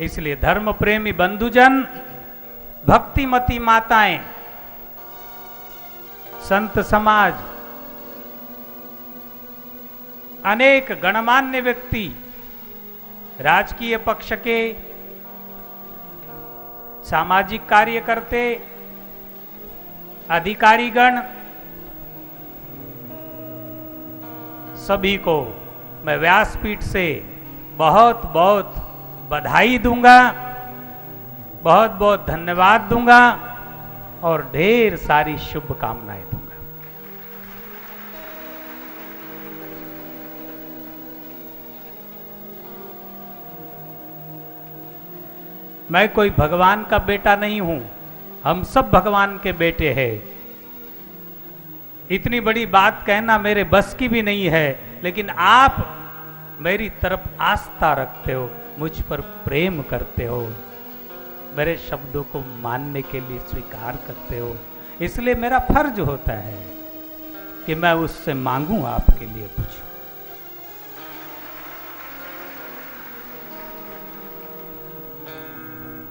इसलिए धर्म प्रेमी बंधुजन, भक्तिमती माताएं, संत समाज, अनेक गणमान्य व्यक्ति, राजकीय पक्ष के सामाजिक कार्यकर्ते, अधिकारीगण, सभी को मैं व्यासपीठ से बहुत बहुत बधाई दूंगा, बहुत बहुत धन्यवाद दूंगा और ढेर सारी शुभकामनाएं दूंगा। मैं कोई भगवान का बेटा नहीं हूं, हम सब भगवान के बेटे हैं। इतनी बड़ी बात कहना मेरे बस की भी नहीं है, लेकिन आप मेरी तरफ आस्था रखते हो, मुझ पर प्रेम करते हो, मेरे शब्दों को मानने के लिए स्वीकार करते हो, इसलिए मेरा फर्ज होता है कि मैं उससे मांगूं आपके लिए कुछ।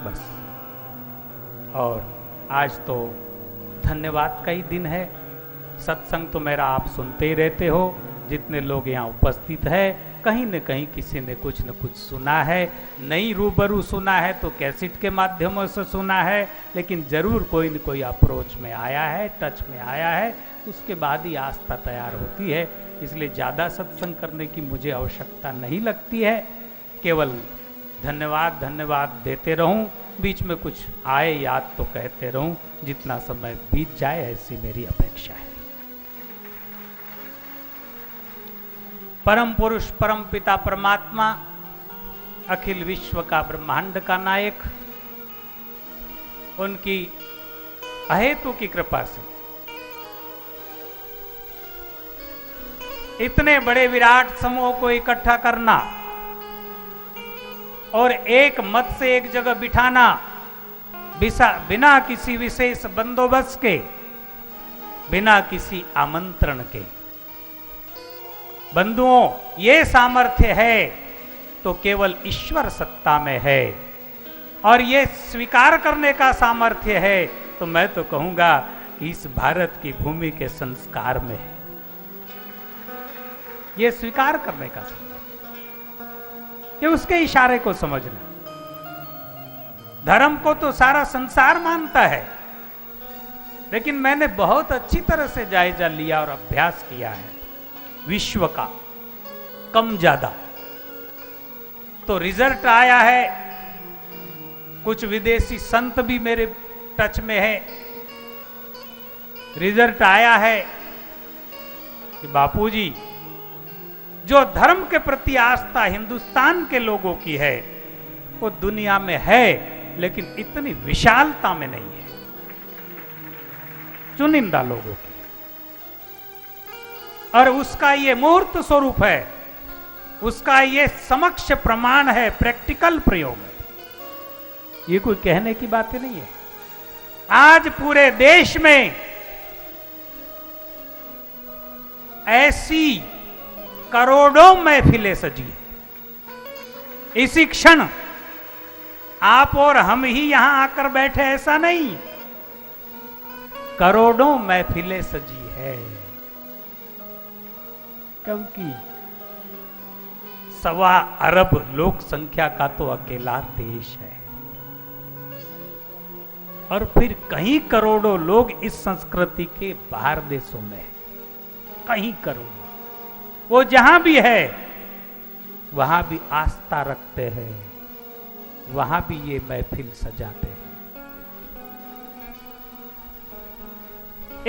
बस। और आज तो धन्यवाद का ही दिन है। सत्संग तो मेरा आप सुनते ही रहते हो, जितने लोग यहाँ उपस्थित है, कहीं न कहीं किसी ने कुछ न कुछ सुना है, नहीं रूबरू सुना है तो कैसेट के माध्यमों से सुना है, लेकिन जरूर कोई न कोई अप्रोच में आया है, टच में आया है, उसके बाद ही आस्था तैयार होती है। इसलिए ज़्यादा सत्संग करने की मुझे आवश्यकता नहीं लगती है, केवल धन्यवाद धन्यवाद देते रहूं, बीच में कुछ आए याद तो कहते रहूं, जितना समय बीत जाए ऐसी मेरी अपेक्षा है। परम पुरुष, परम पिता परमात्मा, अखिल विश्व का ब्रह्मांड का नायक, उनकी अहेतु की कृपा से इतने बड़े विराट समूह को इकट्ठा करना और एक मत से एक जगह बिठाना, बिना किसी विशेष बंदोबस्त के, बिना किसी आमंत्रण के। बंधुओं, ये सामर्थ्य है तो केवल ईश्वर सत्ता में है, और ये स्वीकार करने का सामर्थ्य है तो मैं तो कहूंगा कि इस भारत की भूमि के संस्कार में है। ये स्वीकार करने का सामर्थ्य, कि उसके इशारे को समझना। धर्म को तो सारा संसार मानता है, लेकिन मैंने बहुत अच्छी तरह से जायजा लिया और अभ्यास किया है विश्व का, कम ज्यादा। तो रिजल्ट आया है, कुछ विदेशी संत भी मेरे टच में है, रिजल्ट आया है कि बापूजी, जो धर्म के प्रति आस्था हिंदुस्तान के लोगों की है वो दुनिया में है, लेकिन इतनी विशालता में नहीं है, चुनिंदा लोगों की। और उसका ये मूर्त स्वरूप है, उसका ये समक्ष प्रमाण है, प्रैक्टिकल प्रयोग है। ये कोई कहने की बातें नहीं है। आज पूरे देश में ऐसी करोड़ों महफिलें सजी है। इसी क्षण आप और हम ही यहां आकर बैठे, ऐसा नहीं, करोड़ों महफिलें सजी है, क्योंकि 1.25 अरब लोक संख्या का तो अकेला देश है, और फिर कहीं करोड़ों लोग इस संस्कृति के बाहर देशों में, कहीं करोड़ों, वो जहां भी है वहां भी आस्था रखते हैं, वहां भी ये महफिल सजाते हैं।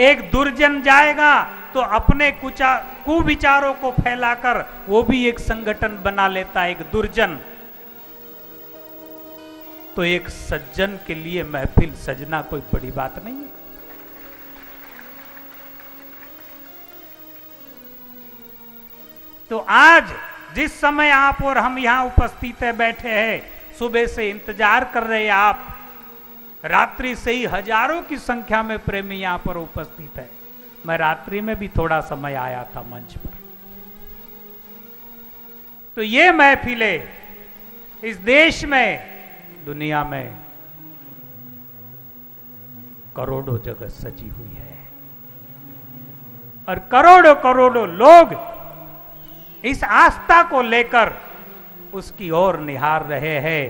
एक दुर्जन जाएगा तो अपने कुविचारों को फैलाकर वो भी एक संगठन बना लेता है, एक दुर्जन। तो एक सज्जन के लिए महफिल सजना कोई बड़ी बात नहीं है। तो आज जिस समय आप और हम यहां उपस्थित है, बैठे हैं, सुबह से इंतजार कर रहे हैं आप, रात्रि से ही हजारों की संख्या में प्रेमी यहां पर उपस्थित है। मैं रात्रि में भी थोड़ा समय आया था मंच पर। तो ये महफिलें इस देश में दुनिया में करोड़ों जगत सजी हुई है और करोड़ों करोड़ों लोग इस आस्था को लेकर उसकी ओर निहार रहे हैं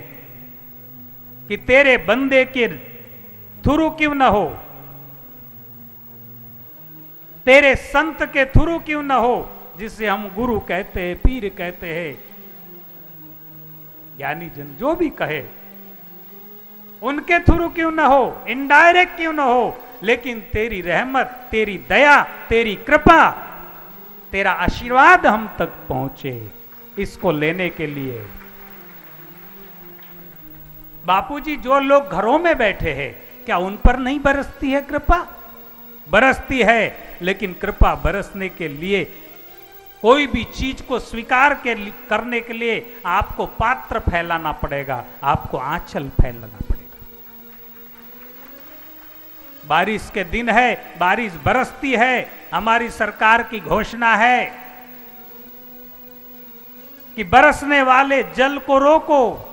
कि तेरे बंदे के थ्रू क्यों न हो, तेरे संत के थ्रू क्यों न हो, जिसे हम गुरु कहते हैं, पीर कहते हैं, ज्ञानी जन जो भी कहे, उनके थ्रू क्यों न हो, इनडायरेक्ट क्यों न हो, लेकिन तेरी रहमत, तेरी दया, तेरी कृपा, तेरा आशीर्वाद हम तक पहुंचे, इसको लेने के लिए बापूजी जो लोग घरों में बैठे हैं, क्या उन पर नहीं बरसती है कृपा? बरसती है, लेकिन कृपा बरसने के लिए कोई भी चीज को स्वीकार करने के लिए आपको पात्र फैलाना पड़ेगा, आपको आंचल फैलाना पड़ेगा। बारिश के दिन है, बारिश बरसती है, हमारी सरकार की घोषणा है कि बरसने वाले जल को रोको,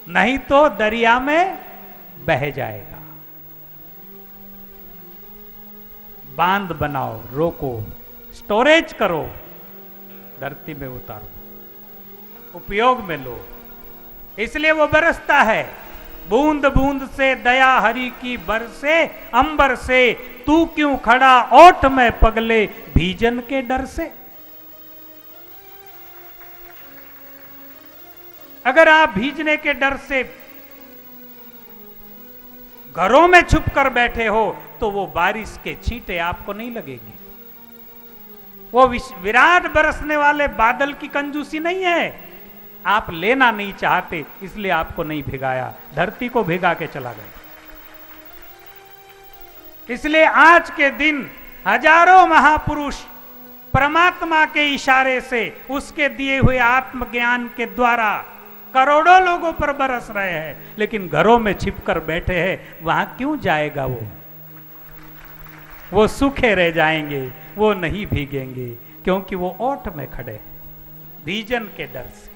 नहीं तो दरिया में बह जाएगा। बांध बनाओ, रोको, स्टोरेज करो, धरती में उतारो, उपयोग में लो, इसलिए वो बरसता है। बूंद बूंद से दया हरि की बरसे, अंबर से तू क्यों खड़ा ओठ में पगले, भीजन के डर से। अगर आप भीजने के डर से घरों में छुप कर बैठे हो तो वो बारिश के छींटे आपको नहीं लगेंगे। वो विराट बरसने वाले बादल की कंजूसी नहीं है, आप लेना नहीं चाहते इसलिए आपको नहीं भिगाया, धरती को भिगा के चला गया। इसलिए आज के दिन हजारों महापुरुष परमात्मा के इशारे से, उसके दिए हुए आत्मज्ञान के द्वारा करोड़ों लोगों पर बरस रहे हैं, लेकिन घरों में छिपकर बैठे हैं, वहां क्यों जाएगा वो सूखे रह जाएंगे, वो नहीं भीगेंगे, क्योंकि वो ओट में खड़े हैं भीजन के डर से।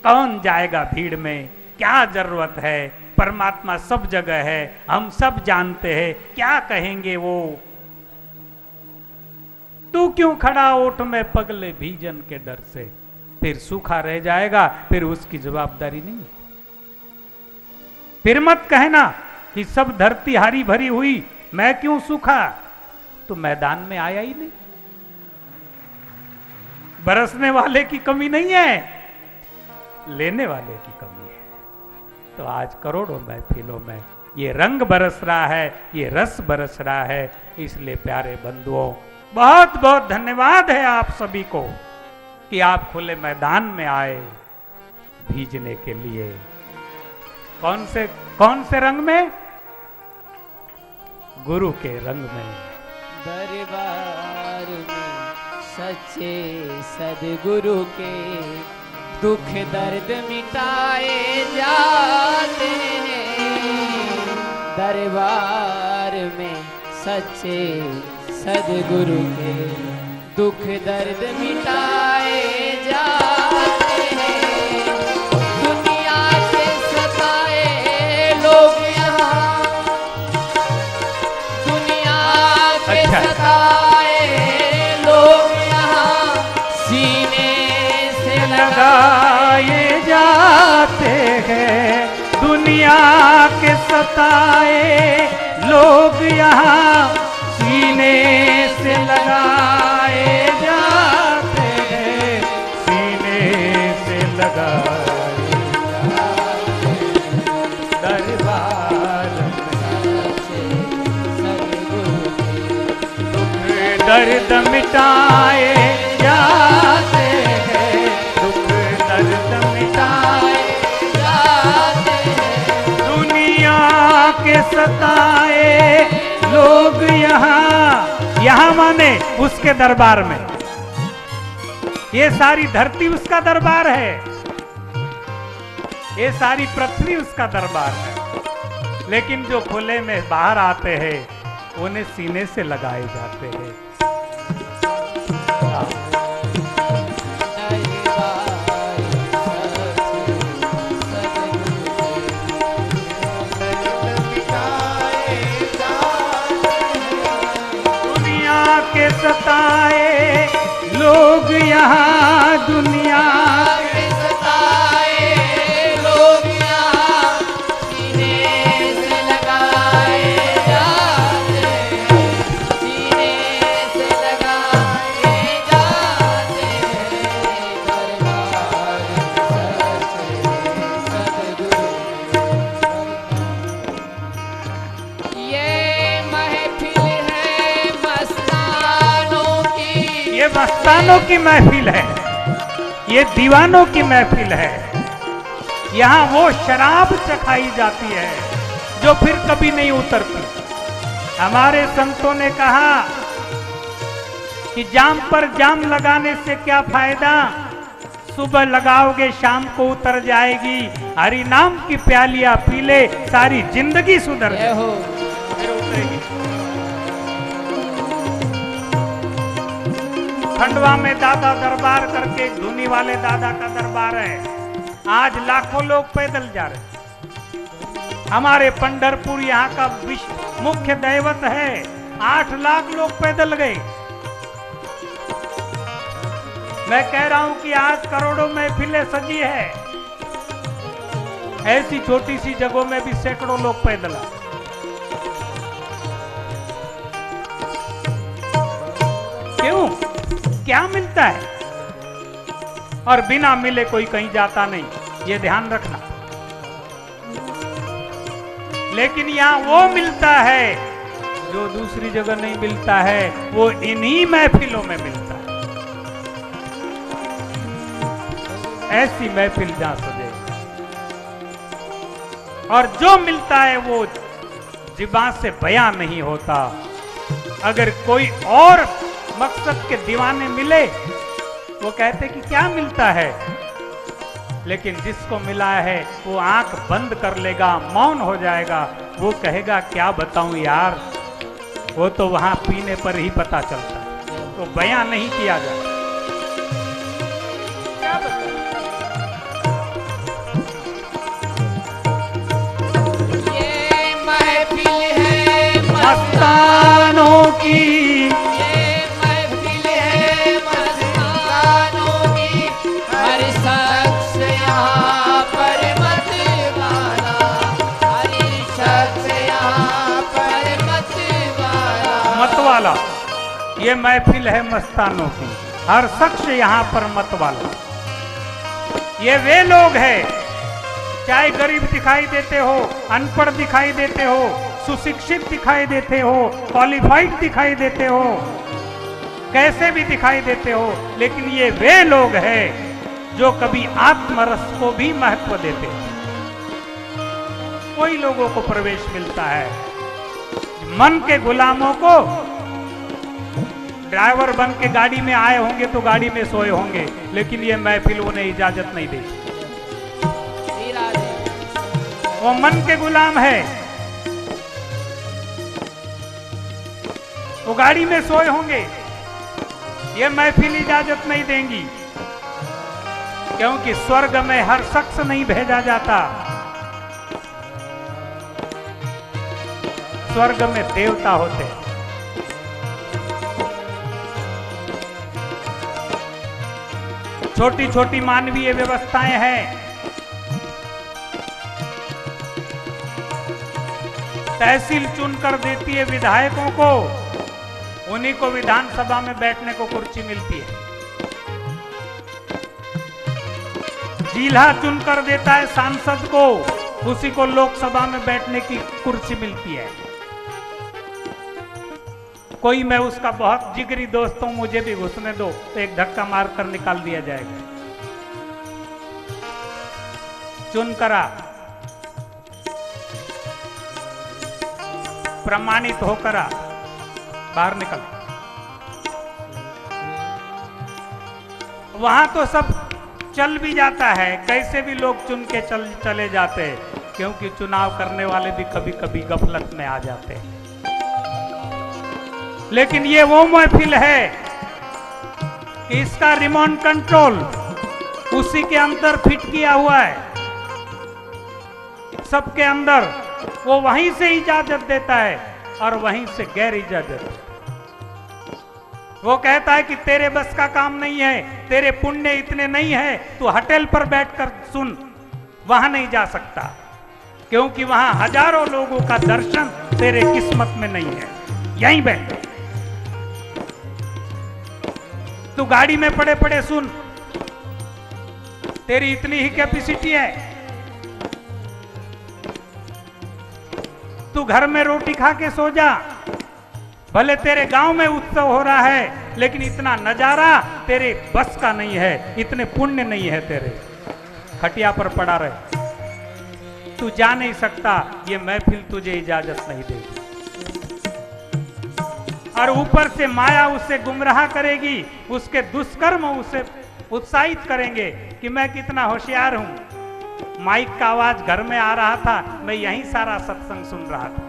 कौन जाएगा भीड़ में, क्या जरूरत है, परमात्मा सब जगह है, हम सब जानते हैं, क्या कहेंगे वो, तू क्यों खड़ा ओट में पगले, भीजन के डर से। फिर सूखा रह जाएगा, फिर उसकी जवाबदारी नहीं है। फिर मत कहना कि सब धरती हरी भरी हुई, मैं क्यों सूखा, तो मैदान में आया ही नहीं। बरसने वाले की कमी नहीं है, लेने वाले की कमी है। तो आज करोड़ों महफिलों में ये रंग बरस रहा है, ये रस बरस रहा है। इसलिए प्यारे बंधुओं, बहुत बहुत धन्यवाद है आप सभी को कि आप खुले मैदान में आए भीजने के लिए। कौन से रंग में? गुरु के रंग में। दरबार में सच्चे सदगुरु के दुख दर्द मिटाए जाते हैं। दरबार में सच्चे सदगुरु के दुख दर्द मिटाए जाते हैं। दुनिया के सताए लोग यहाँ, दुनिया के सताए लोग यहाँ सीने से लगाए जाते हैं। दुनिया के सताए लोग यहाँ सीने से लगाए जाते हैं, सीने से लगाए जाते हैं। दरबार दुख दर्द मिटाए जाते हैं, दुख दर्द मिटाए जाते हैं। दुनिया के सताए लोग यहाँ माने उसके दरबार में। ये सारी धरती उसका दरबार है, ये सारी पृथ्वी उसका दरबार है। लेकिन जो खुले में बाहर आते हैं उन्हें सीने से लगाए जाते हैं। सताए लोग यहाँ दुनिया के सताए लोग यहाँ सीने से लगाए जाते हैं, सीने से लगाए जाते हैं, दरबार सच्चे सद्गुरु। ये महफिल है मस्तानों की, ये मस्तानों की महफिल है, ये दीवानों की महफिल है। यहाँ वो शराब चखाई जाती है जो फिर कभी नहीं उतरती। हमारे संतों ने कहा कि जाम पर जाम लगाने से क्या फायदा, सुबह लगाओगे शाम को उतर जाएगी। हरि नाम की प्यालियां पी ले सारी जिंदगी सुधर जय जाए। हो। फिर उतरेगी। खंडवा में दादा दरबार करके धुनी वाले दादा का दरबार है। आज लाखों लोग पैदल जा रहे हैं। हमारे पंढरपुर यहाँ का विश्व मुख्य दैवत है। 8 लाख लोग पैदल गए। मैं कह रहा हूं कि आज करोड़ों महफिलें सजी है। ऐसी छोटी सी जगहों में भी सैकड़ों लोग पैदल आए। क्यों? क्या मिलता है? और बिना मिले कोई कहीं जाता नहीं, ये ध्यान रखना। लेकिन यहां वो मिलता है जो दूसरी जगह नहीं मिलता है, वो इन्हीं महफिलों में मिलता है। ऐसी महफिल जहां सजे और जो मिलता है वो ज़ुबान से बयां नहीं होता। अगर कोई और मकसद के दीवाने मिले वो कहते कि क्या मिलता है, लेकिन जिसको मिला है वो आंख बंद कर लेगा, मौन हो जाएगा। वो कहेगा क्या बताऊं यार, वो तो वहां पीने पर ही पता चलता है, तो बयां नहीं किया जाता। क्या बताऊं? ये महफिल है मस्तानों की, ये महफिल है मस्तानों की, हर शख्स यहाँ पर मत गाना, हर शख्स यहाँ पर मत गाना। मतवाला। ये महफिल है मस्तानों की, हर शख्स यहाँ पर मतवाला। ये वे लोग हैं, चाहे गरीब दिखाई देते हो, अनपढ़ दिखाई देते हो, सुशिक्षित दिखाई देते हो, क्वालिफाइड दिखाई देते हो, कैसे भी दिखाई देते हो, लेकिन ये वे लोग हैं जो कभी आत्मरस को भी महत्व देते हैं। कोई लोगों को प्रवेश मिलता है, मन के गुलामों को। ड्राइवर बन के गाड़ी में आए होंगे तो गाड़ी में सोए होंगे, लेकिन ये महफिल उन्हें इजाजत नहीं देती। वो मन के गुलाम है, वो गाड़ी में सोए होंगे, ये महफिल इजाजत नहीं देंगी, क्योंकि स्वर्ग में हर शख्स नहीं भेजा जाता। स्वर्ग में देवता होते हैं। छोटी छोटी मानवीय व्यवस्थाएं हैं। तहसील चुन कर देती है विधायकों को, उन्हीं को विधानसभा में बैठने को कुर्सी मिलती है। जिला चुन कर देता है सांसद को, उसी को लोकसभा में बैठने की कुर्सी मिलती है। कोई मैं उसका बहुत जिगरी दोस्त हूं, मुझे भी घुसने दो, तो एक धक्का मारकर निकाल दिया जाएगा। चुन करा, प्रमाणित होकर बाहर निकल। वहां तो सब चल भी जाता है, कैसे भी लोग चुन के चले जाते हैं, क्योंकि चुनाव करने वाले भी कभी कभी गफलत में आ जाते हैं। लेकिन ये वो महफिल है कि इसका रिमोट कंट्रोल उसी के अंदर फिट किया हुआ है, सबके अंदर। वो वहीं से इजाजत देता है और वहीं से गैर इजाजत। वो कहता है कि तेरे बस का काम नहीं है, तेरे पुण्य इतने नहीं है, तू होटल पर बैठकर सुन, वहां नहीं जा सकता, क्योंकि वहां हजारों लोगों का दर्शन तेरे किस्मत में नहीं है, यहीं बैठ। तू गाड़ी में पड़े पड़े सुन, तेरी इतनी ही कैपेसिटी है। तू घर में रोटी खा के सो जा, भले तेरे गांव में उत्सव हो रहा है, लेकिन इतना नजारा तेरे बस का नहीं है, इतने पुण्य नहीं है तेरे, खटिया पर पड़ा रहे, तू जा नहीं सकता, ये महफिल तुझे इजाजत नहीं देगी। और ऊपर से माया उससे गुमराह करेगी, उसके दुष्कर्म उसे उत्साहित करेंगे कि मैं कितना होशियार हूं। माइक का आवाज घर में आ रहा था, मैं यहीं सारा सत्संग सुन रहा था,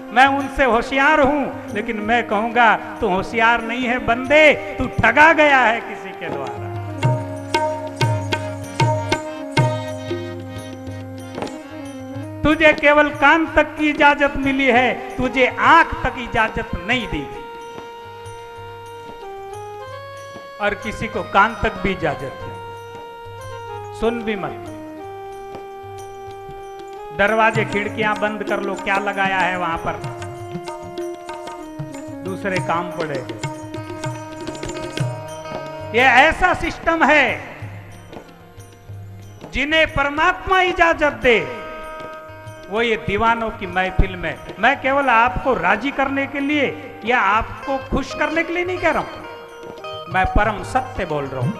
मैं उनसे होशियार हूं, लेकिन मैं कहूंगा तू होशियार नहीं है बंदे, तू ठगा गया है किसी के द्वारा। तुझे केवल कान तक की इजाजत मिली है, तुझे आंख तक इजाजत नहीं दी गई, और किसी को कान तक भी इजाजत है, सुन भी मत। दरवाजे खिड़कियां बंद कर लो, क्या लगाया है वहां पर, दूसरे काम पड़े। ये ऐसा सिस्टम है, जिन्हें परमात्मा इजाजत दे वो ये दीवानों की महफिल में। मैं केवल आपको राजी करने के लिए या आपको खुश करने के लिए नहीं कह रहा हूं, मैं परम सत्य बोल रहा हूं,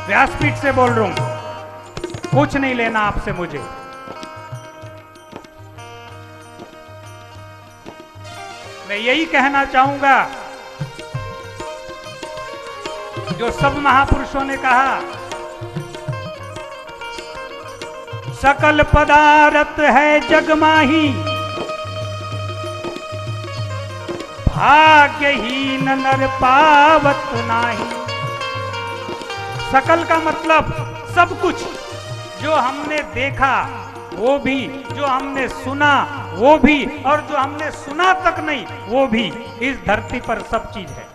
व्यासपीठ से बोल रहा हूं, कुछ नहीं लेना आपसे मुझे। मैं यही कहना चाहूंगा जो सब महापुरुषों ने कहा, सकल पदार्थ है जग माही, भाग्यहीन नर पावत नाही। सकल का मतलब सब कुछ, जो हमने देखा वो भी, जो हमने सुना वो भी, और जो हमने सुना तक नहीं वो भी, इस धरती पर सब चीज है।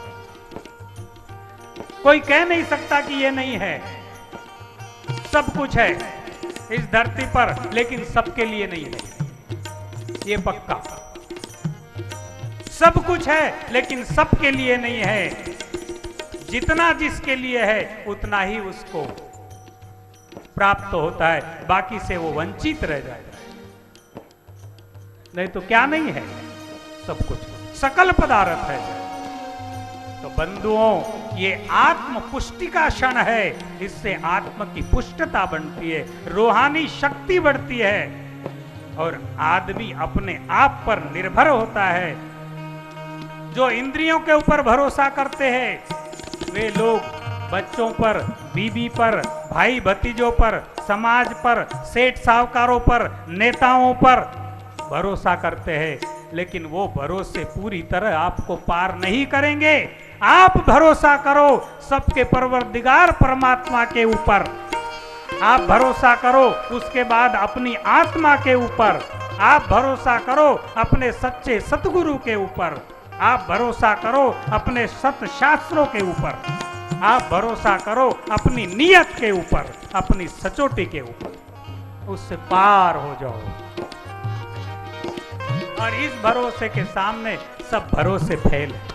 कोई कह नहीं सकता कि ये नहीं है, सब कुछ है इस धरती पर, लेकिन सबके लिए नहीं है, ये पक्का। सब कुछ है लेकिन सबके लिए नहीं है, जितना जिसके लिए है उतना ही उसको प्राप्त होता है, बाकी से वो वंचित रह जाता है। नहीं तो क्या नहीं है, सब कुछ, सकल पदार्थ है। तो बंधुओं, ये आत्म पुष्टि का क्षण है, इससे आत्म की पुष्टता बनती है, रूहानी शक्ति बढ़ती है, और आदमी अपने आप पर निर्भर होता है। जो इंद्रियों के ऊपर भरोसा करते हैं वे लोग बच्चों पर, बीबी पर, भाई भतीजों पर, समाज पर, सेठ साहूकारों पर, नेताओं पर भरोसा करते हैं, लेकिन वो भरोसे पूरी तरह आपको पार नहीं करेंगे। आप भरोसा करो सबके परवरदिगार परमात्मा के ऊपर, आप भरोसा करो उसके बाद अपनी आत्मा के ऊपर, आप भरोसा करो अपने सच्चे सतगुरु के ऊपर, आप भरोसा करो अपने सत शास्त्रों के ऊपर, आप भरोसा करो अपनी नियत के ऊपर, अपनी सचोटी के ऊपर, उससे पार हो जाओ। और इस भरोसे के सामने सब भरोसे फेल है।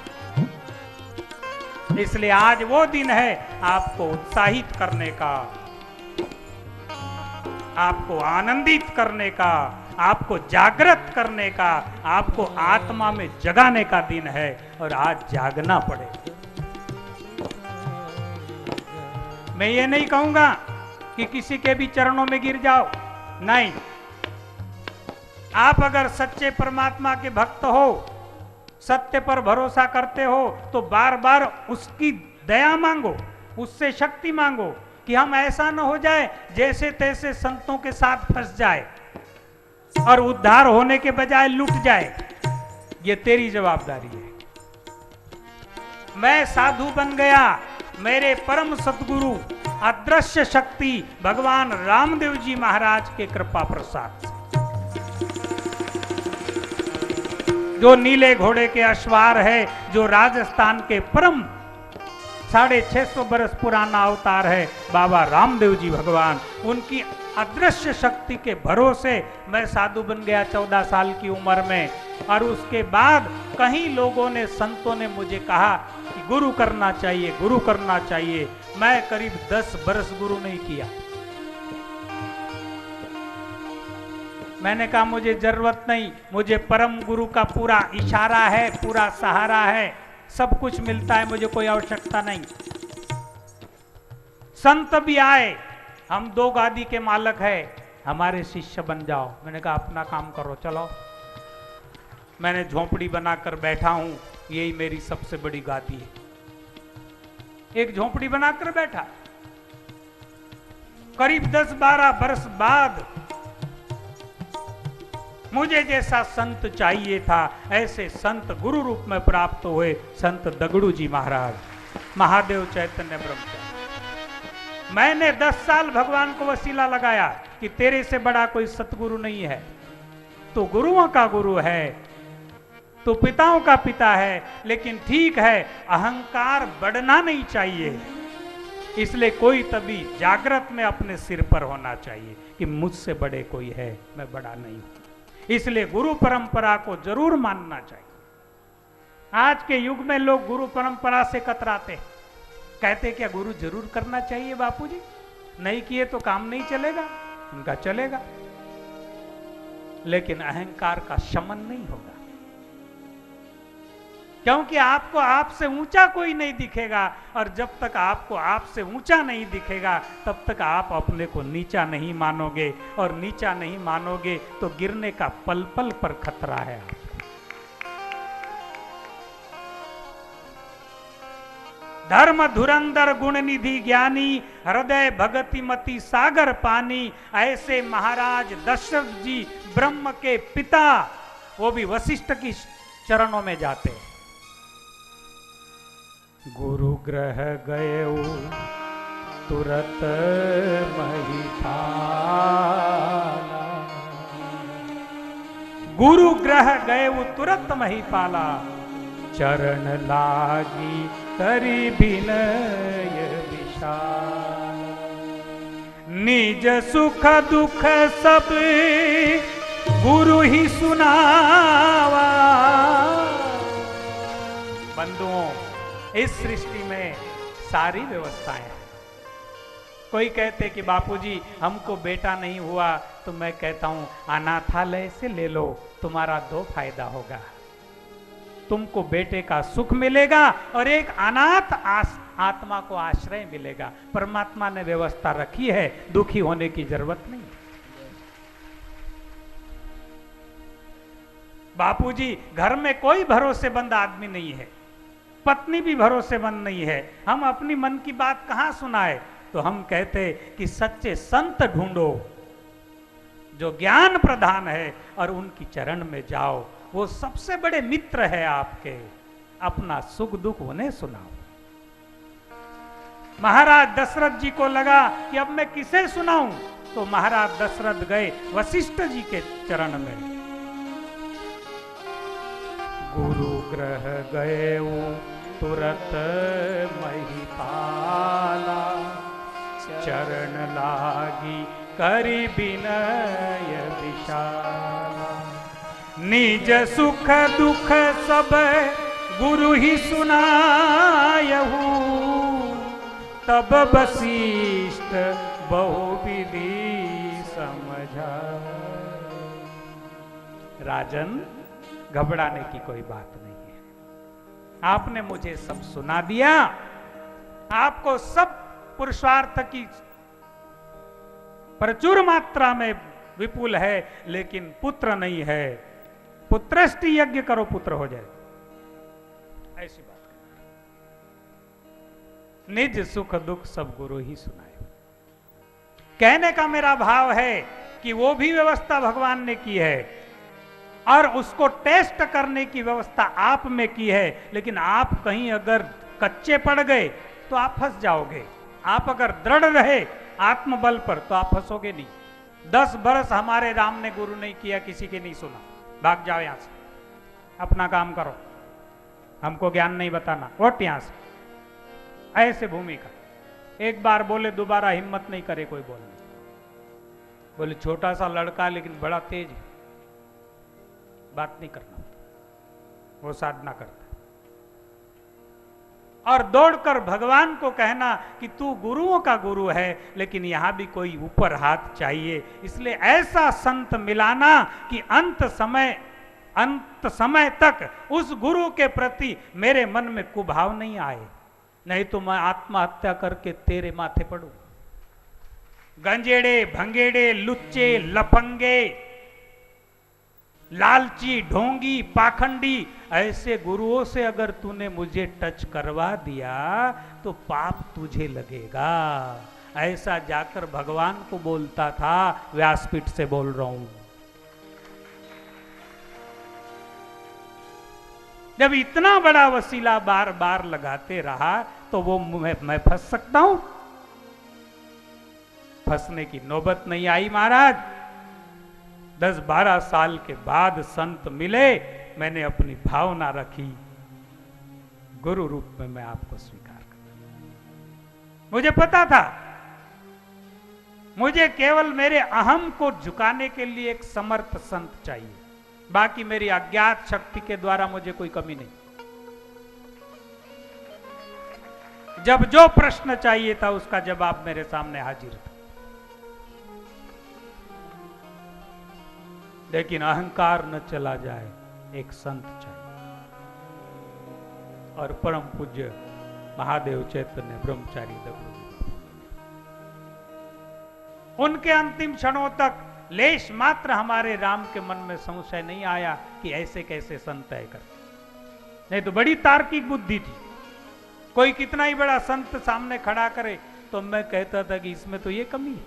इसलिए आज वो दिन है आपको उत्साहित करने का, आपको आनंदित करने का, आपको जागृत करने का, आपको आत्मा में जगाने का दिन है, और आज जागना पड़ेगा। मैं ये नहीं कहूंगा कि किसी के भी चरणों में गिर जाओ, नहीं। आप अगर सच्चे परमात्मा के भक्त हो, सत्य पर भरोसा करते हो, तो बार बार उसकी दया मांगो, उससे शक्ति मांगो कि हम ऐसा न हो जाए जैसे तैसे संतों के साथ फंस जाए और उद्धार होने के बजाय लुट जाए। ये तेरी जवाबदारी है। मैं साधु बन गया मेरे परम सतगुरु अदृश्य शक्ति भगवान रामदेव जी महाराज के कृपा प्रसाद से। जो नीले घोड़े के अश्वार है, जो राजस्थान के परम 650 बरस पुराना अवतार है बाबा रामदेव जी भगवान, उनकी अदृश्य शक्ति के भरोसे मैं साधु बन गया 14 साल की उम्र में। और उसके बाद कई लोगों ने, संतों ने मुझे कहा कि गुरु करना चाहिए, गुरु करना चाहिए। मैं करीब 10 बरस गुरु नहीं किया। मैंने कहा मुझे जरूरत नहीं, मुझे परम गुरु का पूरा इशारा है, पूरा सहारा है, सब कुछ मिलता है, मुझे कोई आवश्यकता नहीं। संत भी आए, हम 2 गादी के मालक है, हमारे शिष्य बन जाओ। मैंने कहा अपना काम करो, चलो। मैंने झोंपड़ी बनाकर बैठा हूं, यही मेरी सबसे बड़ी गादी है। एक झोंपड़ी बनाकर बैठा। करीब 10-12 बरस बाद मुझे जैसा संत चाहिए था, ऐसे संत गुरु रूप में प्राप्त हुए संत दगड़ू जी महाराज, महादेव चैतन्य ब्रह्मचारी। मैंने 10 साल भगवान को वसीला लगाया कि तेरे से बड़ा कोई सतगुरु नहीं है, तो गुरुओं का गुरु है, तो पिताओं का पिता है, लेकिन ठीक है अहंकार बढ़ना नहीं चाहिए। इसलिए कोई तभी जागृत में अपने सिर पर होना चाहिए कि मुझसे बड़े कोई है, मैं बड़ा नहीं हूं। इसलिए गुरु परंपरा को जरूर मानना चाहिए। आज के युग में लोग गुरु परंपरा से कतराते, कहते क्या गुरु जरूर करना चाहिए बापूजी, नहीं किए तो काम नहीं चलेगा। उनका चलेगा, लेकिन अहंकार का शमन नहीं होगा, क्योंकि आपको आपसे ऊंचा कोई नहीं दिखेगा, और जब तक आपको आपसे ऊंचा नहीं दिखेगा तब तक आप अपने को नीचा नहीं मानोगे, और नीचा नहीं मानोगे तो गिरने का पल पल पर खतरा है। धर्म धुरंधर गुण निधि ज्ञानी, हृदय भगति मति सागर पानी, ऐसे महाराज दशरथ जी ब्रह्म के पिता, वो भी वशिष्ठ की चरणों में जाते हैं। गुरु ग्रह गए तुरत महिपाला, गुरु ग्रह गए तुरत महिपाला, चरण लागी करी विनय विशाल, निज सुख दुख सब गुरु ही सुनावा। बंधुओं, इस सृष्टि में सारी व्यवस्थाएं हैं। कोई कहते कि बापूजी हमको बेटा नहीं हुआ, तो मैं कहता हूं अनाथालय से ले लो, तुम्हारा 2 फायदा होगा। तुमको बेटे का सुख मिलेगा और एक अनाथ आत्मा को आश्रय मिलेगा। परमात्मा ने व्यवस्था रखी है, दुखी होने की जरूरत नहीं। बापूजी घर में कोई भरोसेमंद आदमी नहीं है, पत्नी भी भरोसेमंद नहीं है, हम अपनी मन की बात कहां सुनाए। तो हम कहते कि सच्चे संत ढूंढो जो ज्ञान प्रधान है और उनकी चरण में जाओ, वो सबसे बड़े मित्र है आपके, अपना सुख दुख उन्हें सुनाओ। महाराज दशरथ जी को लगा कि अब मैं किसे सुनाऊं, तो महाराज दशरथ गए वशिष्ठ जी के चरण में। गुरु ग्रह गए तुरत महिपाला, चरण लागी करी विनय विशाला, निज सुख दुख सब गुरु ही सुनायहु, तब वशिष्ठ बहुविधि समझा। राजन, घबराने की कोई बात नहीं है, आपने मुझे सब सुना दिया, आपको सब पुरुषार्थ की प्रचुर मात्रा में विपुल है, लेकिन पुत्र नहीं है। पुत्रष्टि यज्ञ करो, पुत्र हो जाए, ऐसी बात है। निज सुख दुख सब गुरु ही सुनाए। कहने का मेरा भाव है कि वो भी व्यवस्था भगवान ने की है और उसको टेस्ट करने की व्यवस्था आप में की है, लेकिन आप कहीं अगर कच्चे पड़ गए तो आप फंस जाओगे। आप अगर दृढ़ रहे आत्मबल पर तो आप फंसोगे नहीं। 10 बरस हमारे राम ने गुरु नहीं किया, किसी के नहीं सुना, भाग जाओ यहां से। अपना काम करो, हमको ज्ञान नहीं बताना, उठ यहां से। ऐसे भूमिका। एक बार बोले दोबारा हिम्मत नहीं करे कोई बोलने। बोले छोटा सा लड़का लेकिन बड़ा तेज है, बात नहीं करना, वो साधना करता। और दौड़कर भगवान को कहना कि तू गुरुओं का गुरु है, लेकिन यहां भी कोई ऊपर हाथ चाहिए, इसलिए ऐसा संत मिलाना कि अंत समय तक उस गुरु के प्रति मेरे मन में कुभाव नहीं आए, नहीं तो मैं आत्महत्या करके तेरे माथे पड़ू। गंजेड़े, भंगेड़े, लुच्चे, लफंगे, लालची, ढोंगी, पाखंडी, ऐसे गुरुओं से अगर तूने मुझे टच करवा दिया तो पाप तुझे लगेगा। ऐसा जाकर भगवान को बोलता था, व्यासपीठ से बोल रहा हूं। जब इतना बड़ा वसीला बार बार लगाते रहा तो वो मैं फंस सकता हूं? फंसने की नौबत नहीं आई महाराज। 10-12 साल के बाद संत मिले, मैंने अपनी भावना रखी, गुरु रूप में मैं आपको स्वीकार कर। मुझे पता था मुझे केवल मेरे अहम को झुकाने के लिए एक समर्थ संत चाहिए, बाकी मेरी अज्ञात शक्ति के द्वारा मुझे कोई कमी नहीं। जब जो प्रश्न चाहिए था उसका जवाब मेरे सामने हाजिर था, लेकिन अहंकार न चला जाए, एक संत चाहिए। और परम पूज्य महादेव चैतन्य ब्रह्मचारी दगड़ू, उनके अंतिम क्षणों तक लेश मात्र हमारे राम के मन में संशय नहीं आया कि ऐसे कैसे संत तय कर। नहीं तो बड़ी तार्किक बुद्धि थी। कोई कितना ही बड़ा संत सामने खड़ा करे तो मैं कहता था कि इसमें तो ये कमी है,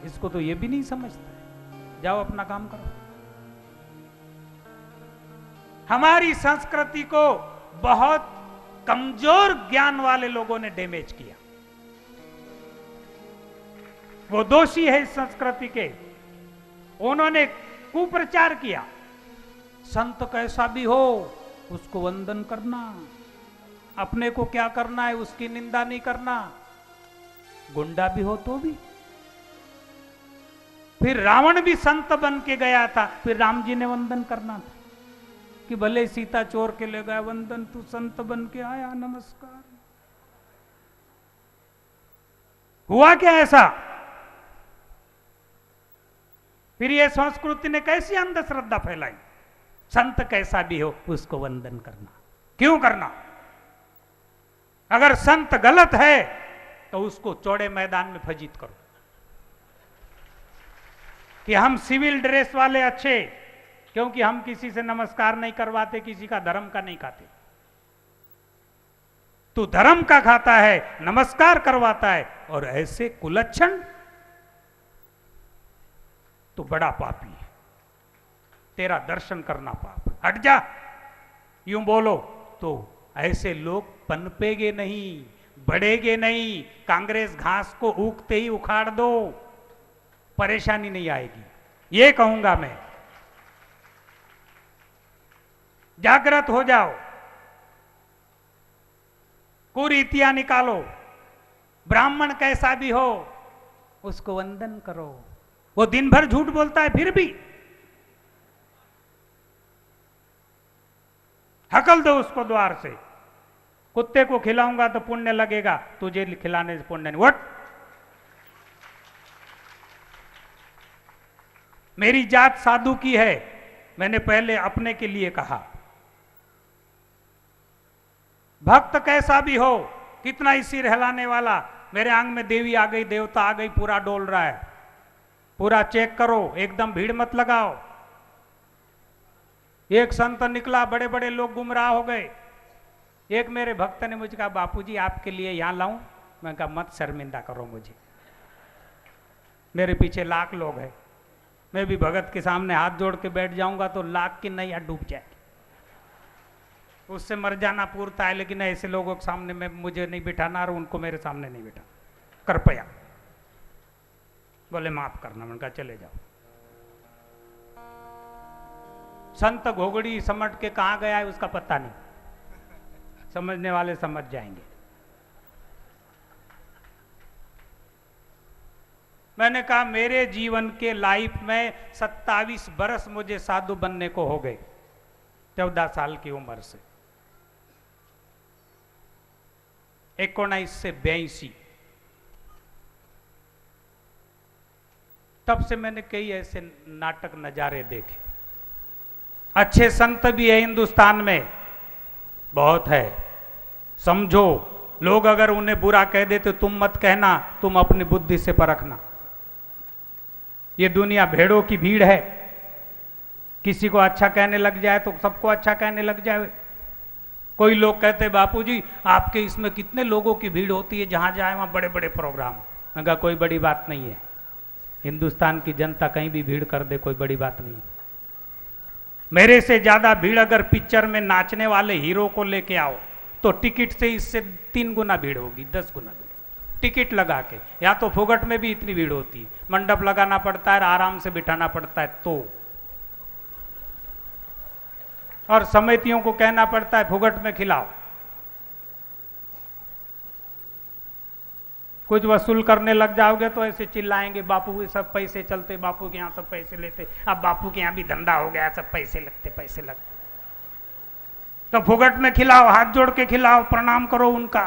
इसको तो ये भी नहीं समझता है, जाओ अपना काम करो। हमारी संस्कृति को बहुत कमजोर ज्ञान वाले लोगों ने डैमेज किया। वो दोषी है इस संस्कृति के, उन्होंने कुप्रचार किया। संत कैसा भी हो उसको वंदन करना, अपने को क्या करना है उसकी निंदा नहीं करना, गुंडा भी हो तो भी। फिर रावण भी संत बन के गया था, फिर राम जी ने वंदन करना था कि भले सीता चोर के ले गया वंदन, तू संत बन के आया, नमस्कार। हुआ क्या ऐसा? फिर ये संस्कृति ने कैसी अंधश्रद्धा फैलाई, संत कैसा भी हो उसको वंदन करना। क्यों करना? अगर संत गलत है तो उसको चौड़े मैदान में फजीत करो कि हम सिविल ड्रेस वाले अच्छे, क्योंकि हम किसी से नमस्कार नहीं करवाते, किसी का धर्म का नहीं खाते। तू धर्म का खाता है, नमस्कार करवाता है, और ऐसे कुलच्छन तो बड़ा पापी है, तेरा दर्शन करना पाप, हट जा। यूं बोलो तो ऐसे लोग पनपेगे नहीं, बढ़ेगे नहीं। कांग्रेस घास को उगते ही उखाड़ दो, परेशानी नहीं आएगी, ये कहूंगा मैं। जागृत हो जाओ, कुरीतियां निकालो, ब्राह्मण कैसा भी हो उसको वंदन करो। वो दिन भर झूठ बोलता है फिर भी हकल दो उसको द्वार से। कुत्ते को खिलाऊंगा तो पुण्य लगेगा, तुझे खिलाने से पुण्य नहीं। वट, मेरी जात साधु की है, मैंने पहले अपने के लिए कहा। भक्त कैसा भी हो, कितना ही सिर हिलाने वाला, मेरे आंग में देवी आ गई, देवता आ गई, पूरा डोल रहा है, पूरा चेक करो, एकदम भीड़ मत लगाओ। एक संत निकला, बड़े बड़े लोग गुमराह हो गए। एक मेरे भक्त ने मुझे कहा, बापूजी आपके लिए यहां लाऊं? मैं कहा मत शर्मिंदा करो मुझे, मेरे पीछे लाख लोग हैं, मैं भी भगत के सामने हाथ जोड़ के बैठ जाऊंगा तो लाख की नैया डूब जाएगी, उससे मर जाना पूरता है। लेकिन ऐसे लोगों के सामने में मुझे नहीं बिठाना और उनको मेरे सामने नहीं बिठाना, कृपया। बोले माफ करना। मैंने कहा चले जाओ। संत घोगड़ी समट के कहां गया है उसका पता नहीं, समझने वाले समझ जाएंगे। मैंने कहा मेरे जीवन के लाइफ में 27 बरस मुझे साधु बनने को हो गए, 14 साल की उम्र से। 19 से 82 तब से मैंने कई ऐसे नाटक नजारे देखे। अच्छे संत भी है हिंदुस्तान में, बहुत है। समझो, लोग अगर उन्हें बुरा कह देते तुम मत कहना, तुम अपनी बुद्धि से परखना। ये दुनिया भेड़ों की भीड़ है, किसी को अच्छा कहने लग जाए तो सबको अच्छा कहने लग जाए। कोई लोग कहते बापूजी आपके इसमें कितने लोगों की भीड़ होती है, जहां जाए वहां बड़े बड़े प्रोग्राम। मैं कहा कोई बड़ी बात नहीं है, हिंदुस्तान की जनता कहीं भी भीड़ कर दे कोई बड़ी बात नहीं। मेरे से ज्यादा भीड़ अगर पिक्चर में नाचने वाले हीरो को लेके आओ तो टिकट से इससे 3 गुना भीड़ होगी, 10 गुना भीड़। टिकट लगा के, या तो फुगट में भी इतनी भीड़ होती है, मंडप लगाना पड़ता है, आराम से बिठाना पड़ता है, तो और समितियों को कहना पड़ता है फुगट में खिलाओ। कुछ वसूल करने लग जाओगे तो ऐसे चिल्लाएंगे बापू के सब पैसे चलते, बापू के यहाँ सब पैसे लेते, अब बापू के यहाँ भी धंधा हो गया, सब पैसे लगते, पैसे लगते। तो फुगट में खिलाओ, हाथ जोड़ के खिलाओ, प्रणाम करो उनका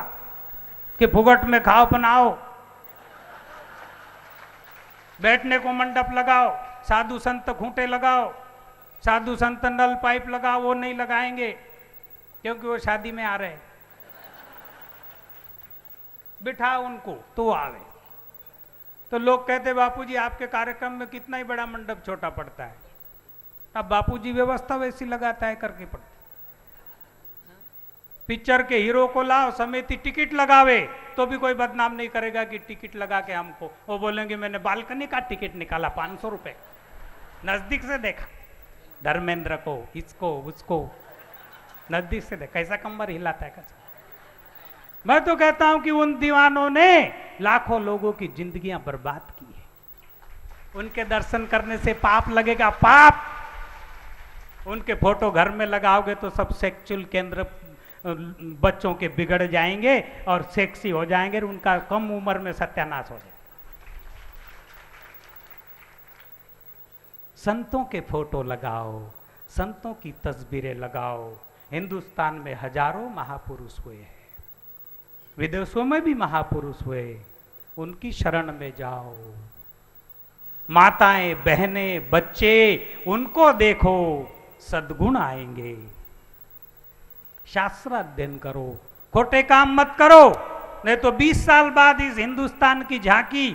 कि फुगट में खाओ बनाओ। बैठने को मंडप लगाओ, साधु संत खूंटे लगाओ, साधु संत नल पाइप लगाओ, वो नहीं लगाएंगे क्योंकि वो शादी में आ रहे हैं। बिठाओ उनको तो आवे। तो लोग कहते बापूजी आपके कार्यक्रम में कितना ही बड़ा मंडप छोटा पड़ता है। अब बापूजी व्यवस्था वैसी लगाता है करके पड़ता। पिक्चर के हीरो को लाओ, समिति टिकट लगावे तो भी कोई बदनाम नहीं करेगा कि टिकट लगा के हमको, वो बोलेंगे मैंने बालकनी का टिकट निकाला 500 रुपए, नजदीक से देखा धर्मेंद्र को, इसको उसको नजदीक से देखा, कैसा कमर हिलाता है कैसा। मैं तो कहता हूं कि उन दीवानों ने लाखों लोगों की जिंदगियां बर्बाद की है। उनके दर्शन करने से पाप लगेगा, पाप। उनके फोटो घर में लगाओगे तो सब सेक्सुअल केंद्र बच्चों के बिगड़ जाएंगे और सेक्सी हो जाएंगे, और उनका कम उम्र में सत्यानाश हो जाएगा। संतों के फोटो लगाओ, संतों की तस्वीरें लगाओ। हिंदुस्तान में हजारों महापुरुष हुए हैं, विदेशों में भी महापुरुष हुए, उनकी शरण में जाओ। माताएं, बहनें, बच्चे, उनको देखो, सद्गुण आएंगे। शास्त्र अध्ययन करो, खोटे काम मत करो, नहीं तो 20 साल बाद इस हिंदुस्तान की झांकी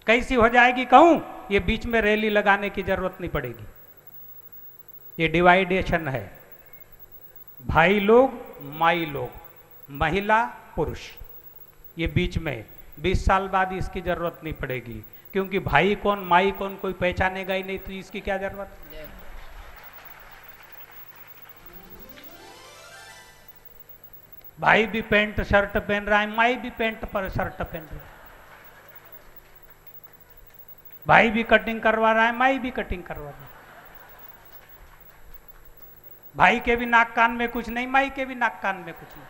कैसी हो जाएगी कहूं, ये बीच में रैली लगाने की जरूरत नहीं पड़ेगी। ये डिवाइडेशन है, भाई लोग, माई लोग, महिला, पुरुष, ये बीच में 20 साल बाद इसकी जरूरत नहीं पड़ेगी, क्योंकि भाई कौन माई कौन कोई पहचानेगा ही नहीं, तो इसकी क्या जरूरत। भाई भी पैंट शर्ट पहन रहा है, माई भी पैंट पर शर्ट पहन रही है, भाई भी कटिंग करवा रहा है, माई भी कटिंग करवा रही है। भाई के भी नाक कान में कुछ नहीं, माई के भी नाक कान में कुछ नहीं।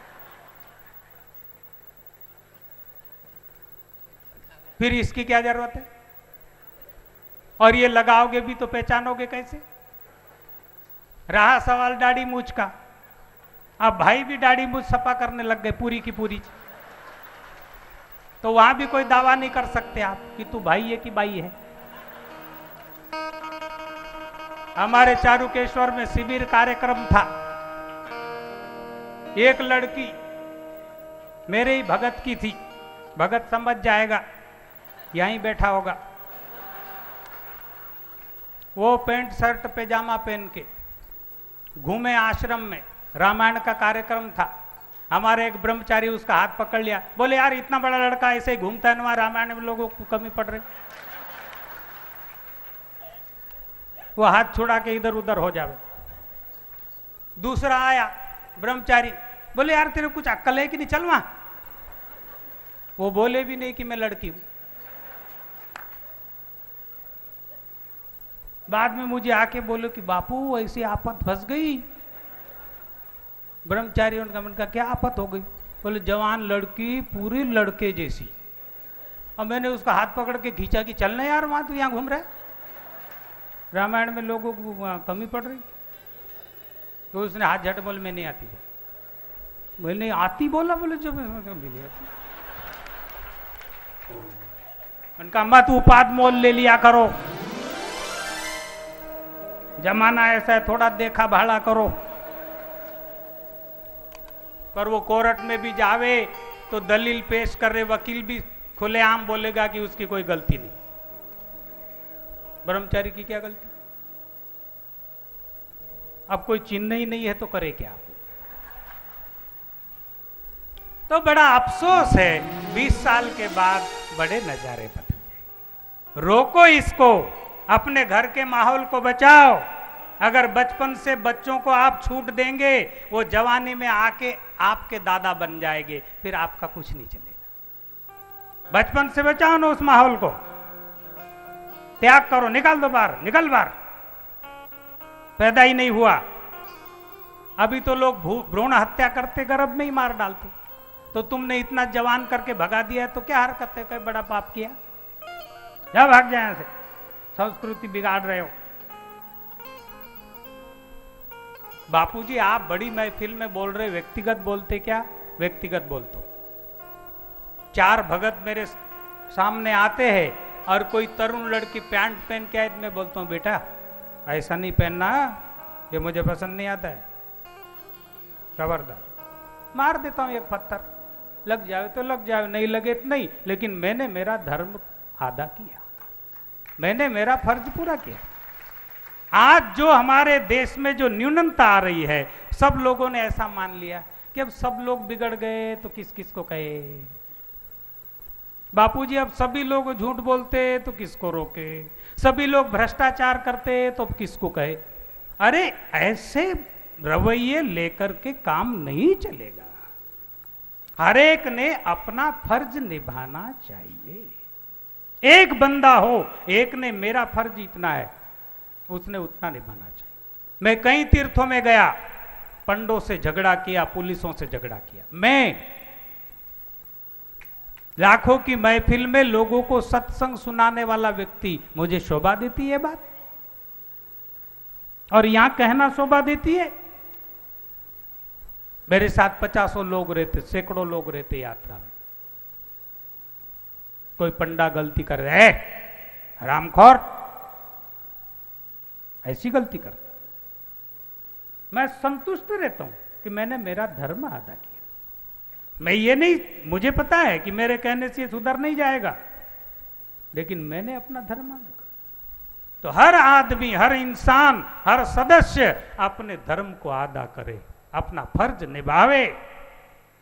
फिर इसकी क्या जरूरत है। और ये लगाओगे भी तो पहचानोगे कैसे। रहा सवाल दाढ़ी मूछ का, अब भाई भी दाढ़ी मूछ सफा करने लग गए पूरी की पूरी, तो वहां भी कोई दावा नहीं कर सकते आप कि तू भाई है कि बाई है। हमारे चारुकेश्वर में शिविर कार्यक्रम था, एक लड़की मेरे ही भगत की थी, भगत समझ जाएगा, यहीं बैठा होगा। वो पैंट शर्ट पैजामा पहन के घूमे आश्रम में, रामायण का कार्यक्रम था। हमारे एक ब्रह्मचारी उसका हाथ पकड़ लिया, बोले यार इतना बड़ा लड़का ऐसे ही घूमता है ना, रामायण में लोगों को कमी पड़ रही। वो हाथ छुड़ा के इधर उधर हो जावे। दूसरा आया ब्रह्मचारी, बोले यार तेरे कुछ अक्ल है कि नहीं, चल वहां। वो बोले भी नहीं कि मैं लड़की हूं। बाद में मुझे आके बोलो कि बापू ऐसी आफत फंस गई। ब्रह्मचारियों का मन का क्या आफत हो गई? बोले जवान लड़की पूरी लड़के जैसी। और मैंने उसका हाथ पकड़ के खींचा कि चलना यार, वहां तो यहाँ घूम रहा है। रामायण में लोगों को कमी पड़ रही। तो उसने हाथ झट बोले मैं नहीं आती। मैंने आती बोला, बोले जब नहीं आती। उनका अम्मा तू उपाद मोल ले लिया करो, जमाना ऐसा है, थोड़ा देखा भाड़ा करो। पर वो कोर्ट में भी जावे तो दलील पेश कर रहे वकील भी खुलेआम बोलेगा कि उसकी कोई गलती नहीं। ब्रह्मचारी की क्या गलती? अब कोई चिन्ह ही नहीं है तो करे क्या? तो बड़ा अफसोस है, 20 साल के बाद बड़े नजारे बदल जाए। रोको इसको, अपने घर के माहौल को बचाओ। अगर बचपन से बच्चों को आप छूट देंगे, वो जवानी में आके आपके दादा बन जाएंगे, फिर आपका कुछ नहीं चलेगा। बचपन से बचाओ ना उस माहौल को, त्याग करो, निकाल दो बाहर, निकल बाहर। पैदा ही नहीं हुआ, अभी तो लोग भ्रूण हत्या करते, गर्भ में ही मार डालते। तो तुमने इतना जवान करके भगा दिया है तो क्या हरकत है? कोई बड़ा पाप किया? जा भाग जाए, से संस्कृति बिगाड़ रहे हो। बापूजी आप बड़ी महफिल में बोल रहे, व्यक्तिगत बोलते क्या? व्यक्तिगत बोलते। 4 भगत मेरे सामने आते हैं और कोई तरुण लड़की पैंट पहन के आए, मैं बोलता हूं बेटा ऐसा नहीं पहनना, ये मुझे पसंद नहीं आता है, खबरदार। मार देता हूं एक पत्थर, लग जाए तो लग जाए, नहीं लगे तो नहीं। लेकिन मैंने मेरा धर्म अदा किया, मैंने मेरा फर्ज पूरा किया। आज जो हमारे देश में जो न्यूनता आ रही है, सब लोगों ने ऐसा मान लिया कि अब सब लोग बिगड़ गए तो किस किस को कहे। बापूजी अब सभी लोग झूठ बोलते तो किसको रोके, सभी लोग भ्रष्टाचार करते तो अब किसको कहे। अरे ऐसे रवैये लेकर के काम नहीं चलेगा। हर एक ने अपना फर्ज निभाना चाहिए। एक बंदा हो, एक ने मेरा फर्ज इतना है, उसने उतना निभाना चाहिए। मैं कई तीर्थों में गया, पंडों से झगड़ा किया, पुलिसों से झगड़ा किया। मैं लाखों की महफिल में लोगों को सत्संग सुनाने वाला व्यक्ति, मुझे शोभा देती है बात? और यहां कहना शोभा देती है? मेरे साथ 50 लोग रहते, सैकड़ों लोग रहते यात्रा में। कोई पंडा गलती कर रहा है, हरामखोर, ऐसी गलती करता, मैं संतुष्ट रहता हूं कि मैंने मेरा धर्म अदा किया। मैं ये नहीं, मुझे पता है कि मेरे कहने से सुधर नहीं जाएगा, लेकिन मैंने अपना धर्म अदा किया। तो हर आदमी, हर इंसान, हर सदस्य अपने धर्म को अदा करे, अपना फर्ज निभावे,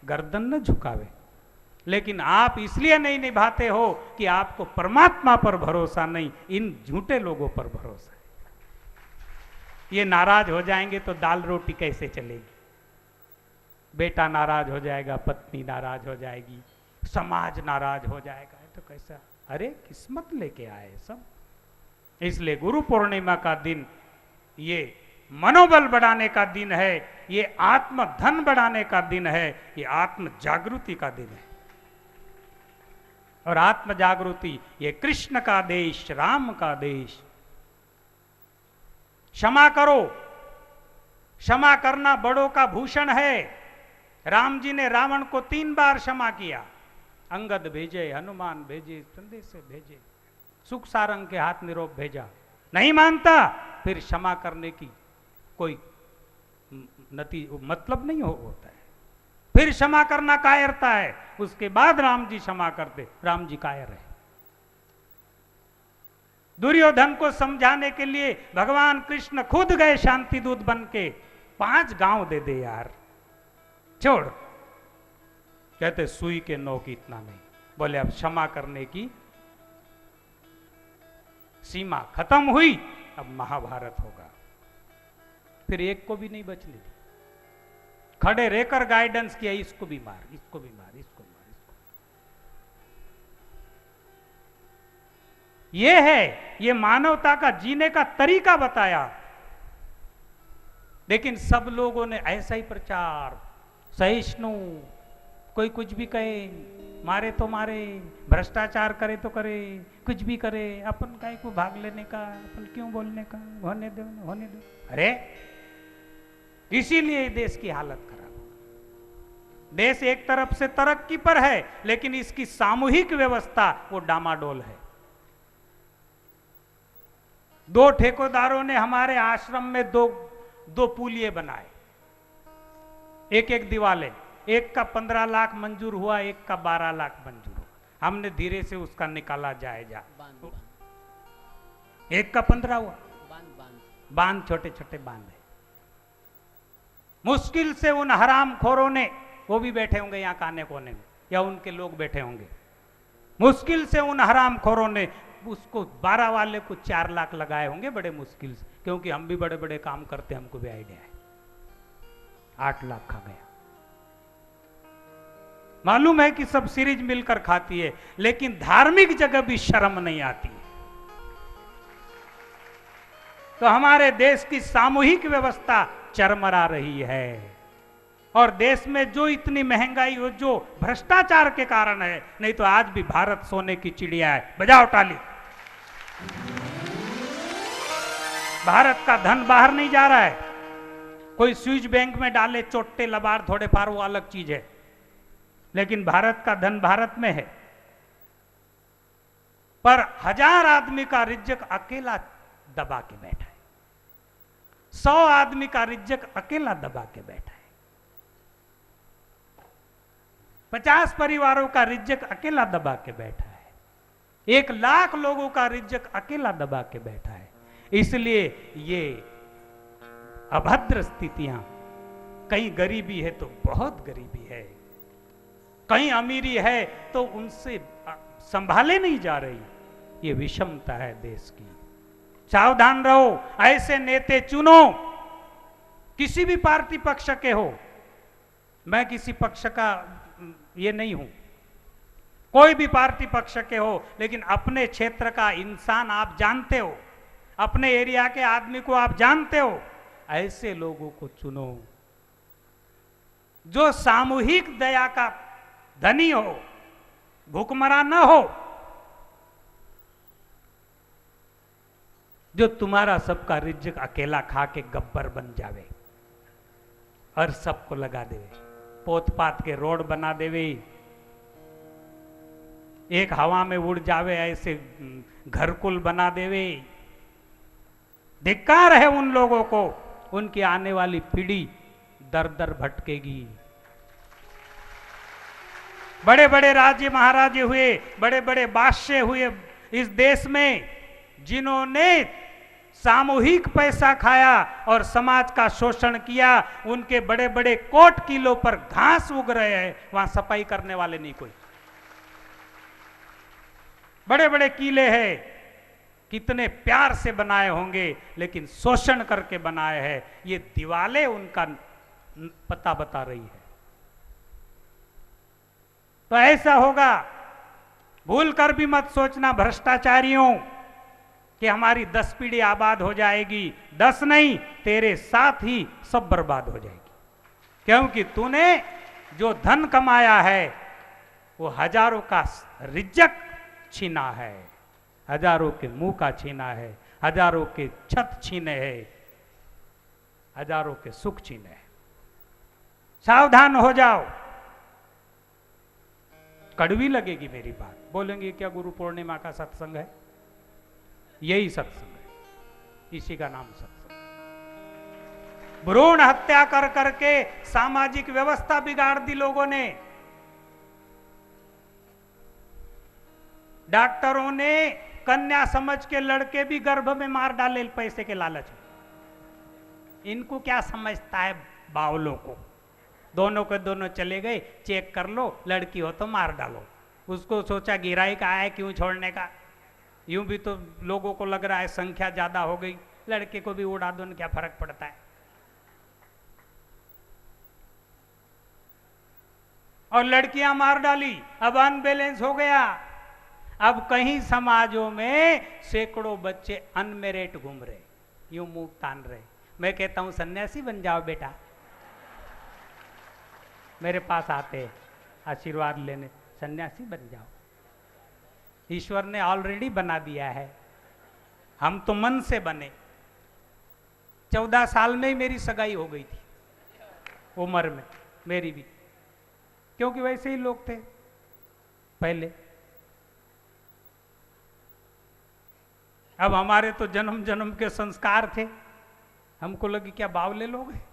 गर्दन न झुकावे। लेकिन आप इसलिए नहीं निभाते हो कि आपको परमात्मा पर भरोसा नहीं, इन झूठे लोगों पर भरोसा है। ये नाराज हो जाएंगे तो दाल रोटी कैसे चलेगी? बेटा नाराज हो जाएगा, पत्नी नाराज हो जाएगी, समाज नाराज हो जाएगा, तो कैसा? अरे किस्मत लेके आए सब। इसलिए गुरु पूर्णिमा का दिन ये मनोबल बढ़ाने का दिन है, ये आत्म धन बढ़ाने का दिन है, ये आत्म जागृति का दिन है। और आत्म जागृति ये कृष्ण का देश, राम का देश। क्षमा करो, क्षमा करना बड़ों का भूषण है। राम जी ने रावण को 3 बार क्षमा किया। अंगद भेजे, हनुमान भेजे, संदेश भेजे, सुख सारंग के हाथ निरोप भेजा, नहीं मानता, फिर क्षमा करने की कोई मतलब नहीं होता है। फिर क्षमा करना कायरता है। उसके बाद राम जी क्षमा करते, राम जी कायर है। दुर्योधन को समझाने के लिए भगवान कृष्ण खुद गए शांति दूत बन के, 5 गांव दे दे यार, छोड़। कहते सुई के नोक इतना नहीं। बोले अब क्षमा करने की सीमा खत्म हुई, अब महाभारत होगा। फिर एक को भी नहीं बचने दी, खड़े रहकर गाइडेंस किया, इसको भी मार, इसको भी मार, इसको मार, इसको। ये है, ये मानवता का जीने का तरीका बताया। लेकिन सब लोगों ने ऐसा ही प्रचार, सहिष्णु, कोई कुछ भी कहे, मारे तो मारे, भ्रष्टाचार करे तो करे, कुछ भी करे, अपन काय को भाग लेने का, अपन क्यों बोलने का, होने दो होने दो। अरे इसीलिए देश की हालत खराब हो। देश एक तरफ से तरक्की पर है, लेकिन इसकी सामूहिक व्यवस्था वो डामाडोल है। दो ठेकेदारों ने हमारे आश्रम में दो पुलिये बनाए, एक एक दीवाले, एक का 15 लाख मंजूर हुआ, एक का 12 लाख मंजूर हुआ। हमने धीरे से उसका निकाला जाएगा। एक का 15 हुआ, बांध छोटे छोटे बांध है। मुश्किल से उन हरामखोरों ने, वो भी बैठे होंगे यहाँ काने कोने में, या उनके लोग बैठे होंगे, मुश्किल से उन हरामखोरों ने उसको 12 वाले को 4 लाख लगाए होंगे, बड़े मुश्किल से, क्योंकि हम भी बड़े बड़े काम करते, हमको भी आइडिया है। 8 लाख खा गया। मालूम है कि सब सीरीज मिलकर खाती है, लेकिन धार्मिक जगह भी शर्म नहीं आती है। तो हमारे देश की सामूहिक व्यवस्था चरमरा रही है, और देश में जो इतनी महंगाई हो, जो भ्रष्टाचार के कारण है, नहीं तो आज भी भारत सोने की चिड़िया है। बजाओ ताली। भारत का धन बाहर नहीं जा रहा है। कोई स्विस बैंक में डाले चोट्टे लबार थोड़े फार, वो अलग चीज है, लेकिन भारत का धन भारत में है। पर 1000 आदमी का रिज्जक अकेला दबा के बैठा है, 100 आदमी का रिज्जक अकेला दबा के बैठा है, 50 परिवारों का रिज्जक अकेला दबा के बैठा है, 1 लाख लोगों का रिज्जक अकेला दबा के बैठा है। इसलिए ये अभद्र स्थितियां, कहीं गरीबी है तो बहुत गरीबी है, कहीं अमीरी है तो उनसे संभाले नहीं जा रही। ये विषमता है देश की। सावधान रहो, ऐसे नेता चुनो, किसी भी पार्टी पक्ष के हो। मैं किसी पक्ष का ये नहीं हूं, कोई भी पार्टी पक्ष के हो, लेकिन अपने क्षेत्र का इंसान आप जानते हो, अपने एरिया के आदमी को आप जानते हो, ऐसे लोगों को चुनो जो सामूहिक दया का धनी हो, भूखमरा न हो, जो तुम्हारा सबका रिज्जक अकेला खा के गब्बर बन जावे और सबको लगा देवे, पोत पात के रोड बना देवे, एक हवा में उड़ जावे, ऐसे घरकुल बना देवे। धिक्कार है उन लोगों को, उनकी आने वाली पीढ़ी दर दर भटकेगी। बड़े बड़े राज्य महाराजे हुए, बड़े बड़े बादशाह हुए इस देश में, जिन्होंने सामूहिक पैसा खाया और समाज का शोषण किया, उनके बड़े बड़े कोट किलो पर घास उग रहे हैं, वहां सफाई करने वाले नहीं कोई। बड़े बड़े किले हैं, कितने प्यार से बनाए होंगे, लेकिन शोषण करके बनाए हैं। ये दीवालें उनका पता बता रही है। तो ऐसा होगा, भूल कर भी मत सोचना भ्रष्टाचारियों कि हमारी 10 पीढ़ी आबाद हो जाएगी। 10 नहीं, तेरे साथ ही सब बर्बाद हो जाएगी, क्योंकि तूने जो धन कमाया है वो हजारों का रिज्जक छीना है, हजारों के मुंह का छीना है, हजारों के छत छीने हैं, हजारों के सुख छीने हैं। सावधान हो जाओ। कड़वी लगेगी मेरी बात, बोलेंगे क्या गुरु पूर्णिमा का सत्संग है? यही सत्संग है, इसी का नाम सत्संग। भ्रूण हत्या कर करके सामाजिक व्यवस्था बिगाड़ दी लोगों ने। डॉक्टरों ने कन्या समझ के लड़के भी गर्भ में मार डाले पैसे के लालच में। इनको क्या समझता है बावलों को? दोनों के दोनों चले गए, चेक कर लो, लड़की हो तो मार डालो। उसको सोचा गिराई का है, क्यों छोड़ने का? यूं भी तो लोगों को लग रहा है संख्या ज्यादा हो गई, लड़के को भी उड़ा दो, क्या फर्क पड़ता है? और लड़कियां मार डाली, अब अनबैलेंस हो गया। अब कहीं समाजों में सैकड़ों बच्चे अनमेरिट घूम रहे, यूं मुंह तान रहे। मैं कहता हूं सन्यासी बन जाओ बेटा, मेरे पास आते हैं आशीर्वाद लेने, सन्यासी बन जाओ। ईश्वर ने ऑलरेडी बना दिया है, हम तो मन से बने। 14 साल में ही मेरी सगाई हो गई थी, उम्र में मेरी भी, क्योंकि वैसे ही लोग थे पहले। अब हमारे तो जन्म जन्म के संस्कार थे, हमको लगे क्या बावले लोग हैं।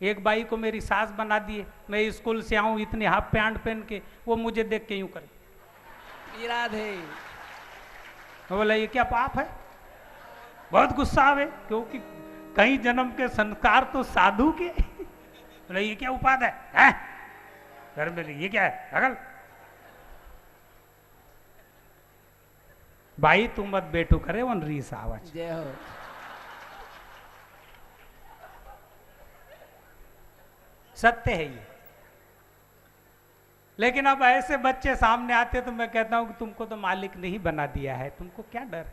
एक बाई को मेरी सास बना दिए, मैं स्कूल से आऊं इतनी हाफ पैंट पहन के, वो मुझे देख के यूं करे, राधे। मैं बोला ये क्या पाप है, बहुत गुस्सा आवे, क्योंकि कई जन्म के संस्कार तो साधु के। बोला ये क्या उपाद है घर में, ये क्या है अगल। भाई तू मत बैठो करे वन रीस आवाज। जय हो। सत्य है ये। लेकिन अब ऐसे बच्चे सामने आते तो मैं कहता हूं कि तुमको तो मालिक ने ही बना दिया है, तुमको क्या डर,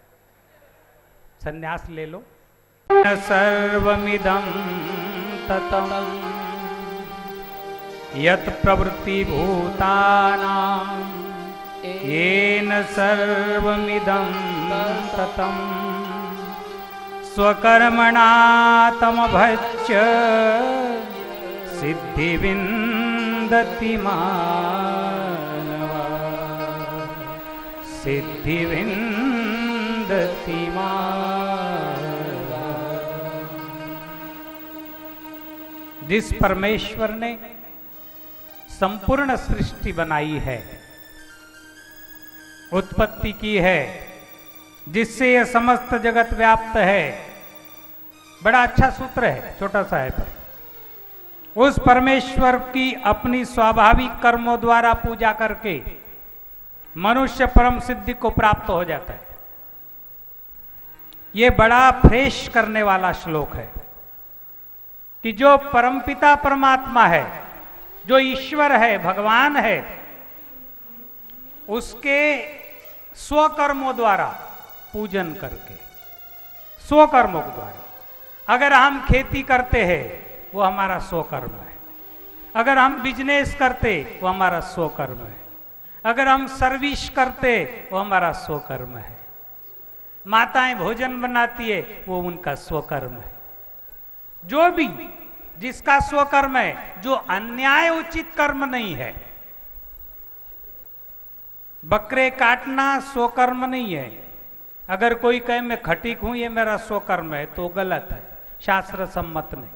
संन्यास ले लो। सर्वमिदं ततं यत् प्रवृत्ति भूतानां येन सर्वमिदं ततं स्वकर्मणा तमभज्य सिद्धि विन्दति मानवा, सिद्धि विन्दति मानवा। जिस परमेश्वर ने संपूर्ण सृष्टि बनाई है, उत्पत्ति की है, जिससे यह समस्त जगत व्याप्त है, बड़ा अच्छा सूत्र है, छोटा सा है पर उस परमेश्वर की अपनी स्वाभाविक कर्मों द्वारा पूजा करके मनुष्य परम सिद्धि को प्राप्त हो जाता है। ये बड़ा फ्रेश करने वाला श्लोक है कि जो परमपिता परमात्मा है, जो ईश्वर है, भगवान है, उसके स्वकर्मों द्वारा पूजन करके, स्वकर्मों के द्वारा। अगर हम खेती करते हैं वो हमारा स्वकर्म है, अगर हम बिजनेस करते वो हमारा स्वकर्म है, अगर हम सर्विस करते वो हमारा स्वकर्म है, माताएं भोजन बनाती है वो उनका स्वकर्म है। जो भी जिसका स्वकर्म है, जो अन्याय उचित कर्म नहीं है, बकरे काटना स्वकर्म नहीं है। अगर कोई कहे मैं खटीक हूं ये मेरा स्वकर्म है तो गलत है, शास्त्र सम्मत नहीं।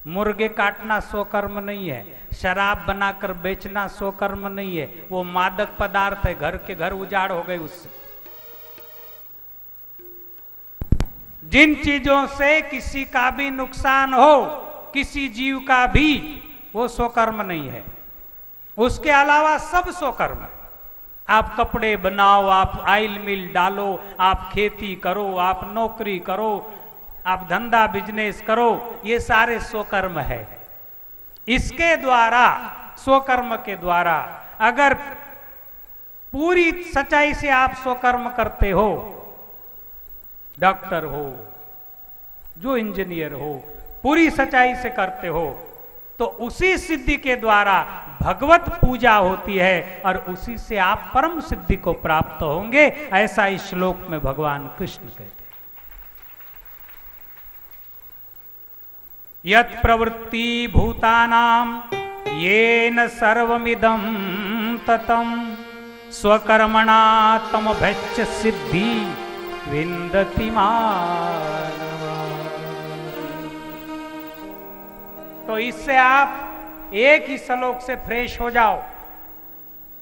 मुर्गे काटना स्वकर्म नहीं है, शराब बनाकर बेचना स्वकर्म नहीं है, वो मादक पदार्थ है, घर के घर उजाड़ हो गए उससे। जिन चीजों से किसी का भी नुकसान हो, किसी जीव का भी, वो स्वकर्म नहीं है। उसके अलावा सब स्वकर्म है। आप कपड़े बनाओ, आप ऑयल मिल डालो, आप खेती करो, आप नौकरी करो, आप धंधा बिजनेस करो, ये सारे स्वकर्म है। इसके द्वारा, स्वकर्म के द्वारा अगर पूरी सच्चाई से आप स्वकर्म करते हो, डॉक्टर हो, जो इंजीनियर हो, पूरी सच्चाई से करते हो, तो उसी सिद्धि के द्वारा भगवत पूजा होती है और उसी से आप परम सिद्धि को प्राप्त होंगे। ऐसा इस श्लोक में भगवान कृष्ण कहते हैं। यत् प्रवृत्ति भूतानां येन सर्वमिदं ततं स्वकर्मणा तमभज्य सिद्धि विन्दति मानवा। तो इससे आप एक ही श्लोक से फ्रेश हो जाओ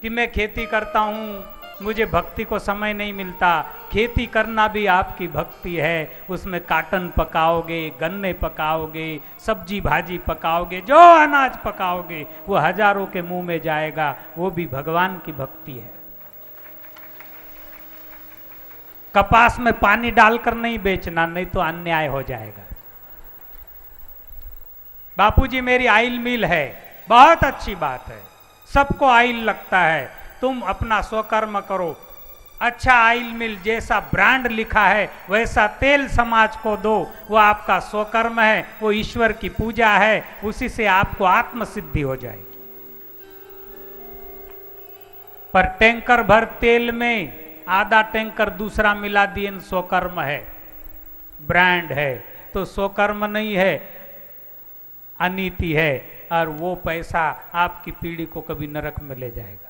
कि मैं खेती करता हूं, मुझे भक्ति को समय नहीं मिलता। खेती करना भी आपकी भक्ति है। उसमें काटन पकाओगे, गन्ने पकाओगे, सब्जी भाजी पकाओगे, जो अनाज पकाओगे वो हजारों के मुंह में जाएगा, वो भी भगवान की भक्ति है। कपास में पानी डालकर नहीं बेचना, नहीं तो अन्याय हो जाएगा। बापूजी मेरी ऑयल मिल है, बहुत अच्छी बात है, सबको ऑयल लगता है, तुम अपना स्वकर्म करो। अच्छा ऑयल मिल जैसा ब्रांड लिखा है वैसा तेल समाज को दो, वो आपका स्वकर्म है, वो ईश्वर की पूजा है, उसी से आपको आत्मसिद्धि हो जाएगी। पर टैंकर भर तेल में आधा टैंकर दूसरा मिला दिए, स्वकर्म है, ब्रांड है, तो स्वकर्म नहीं है, अनीति है, और वो पैसा आपकी पीढ़ी को कभी नरक में ले जाएगा।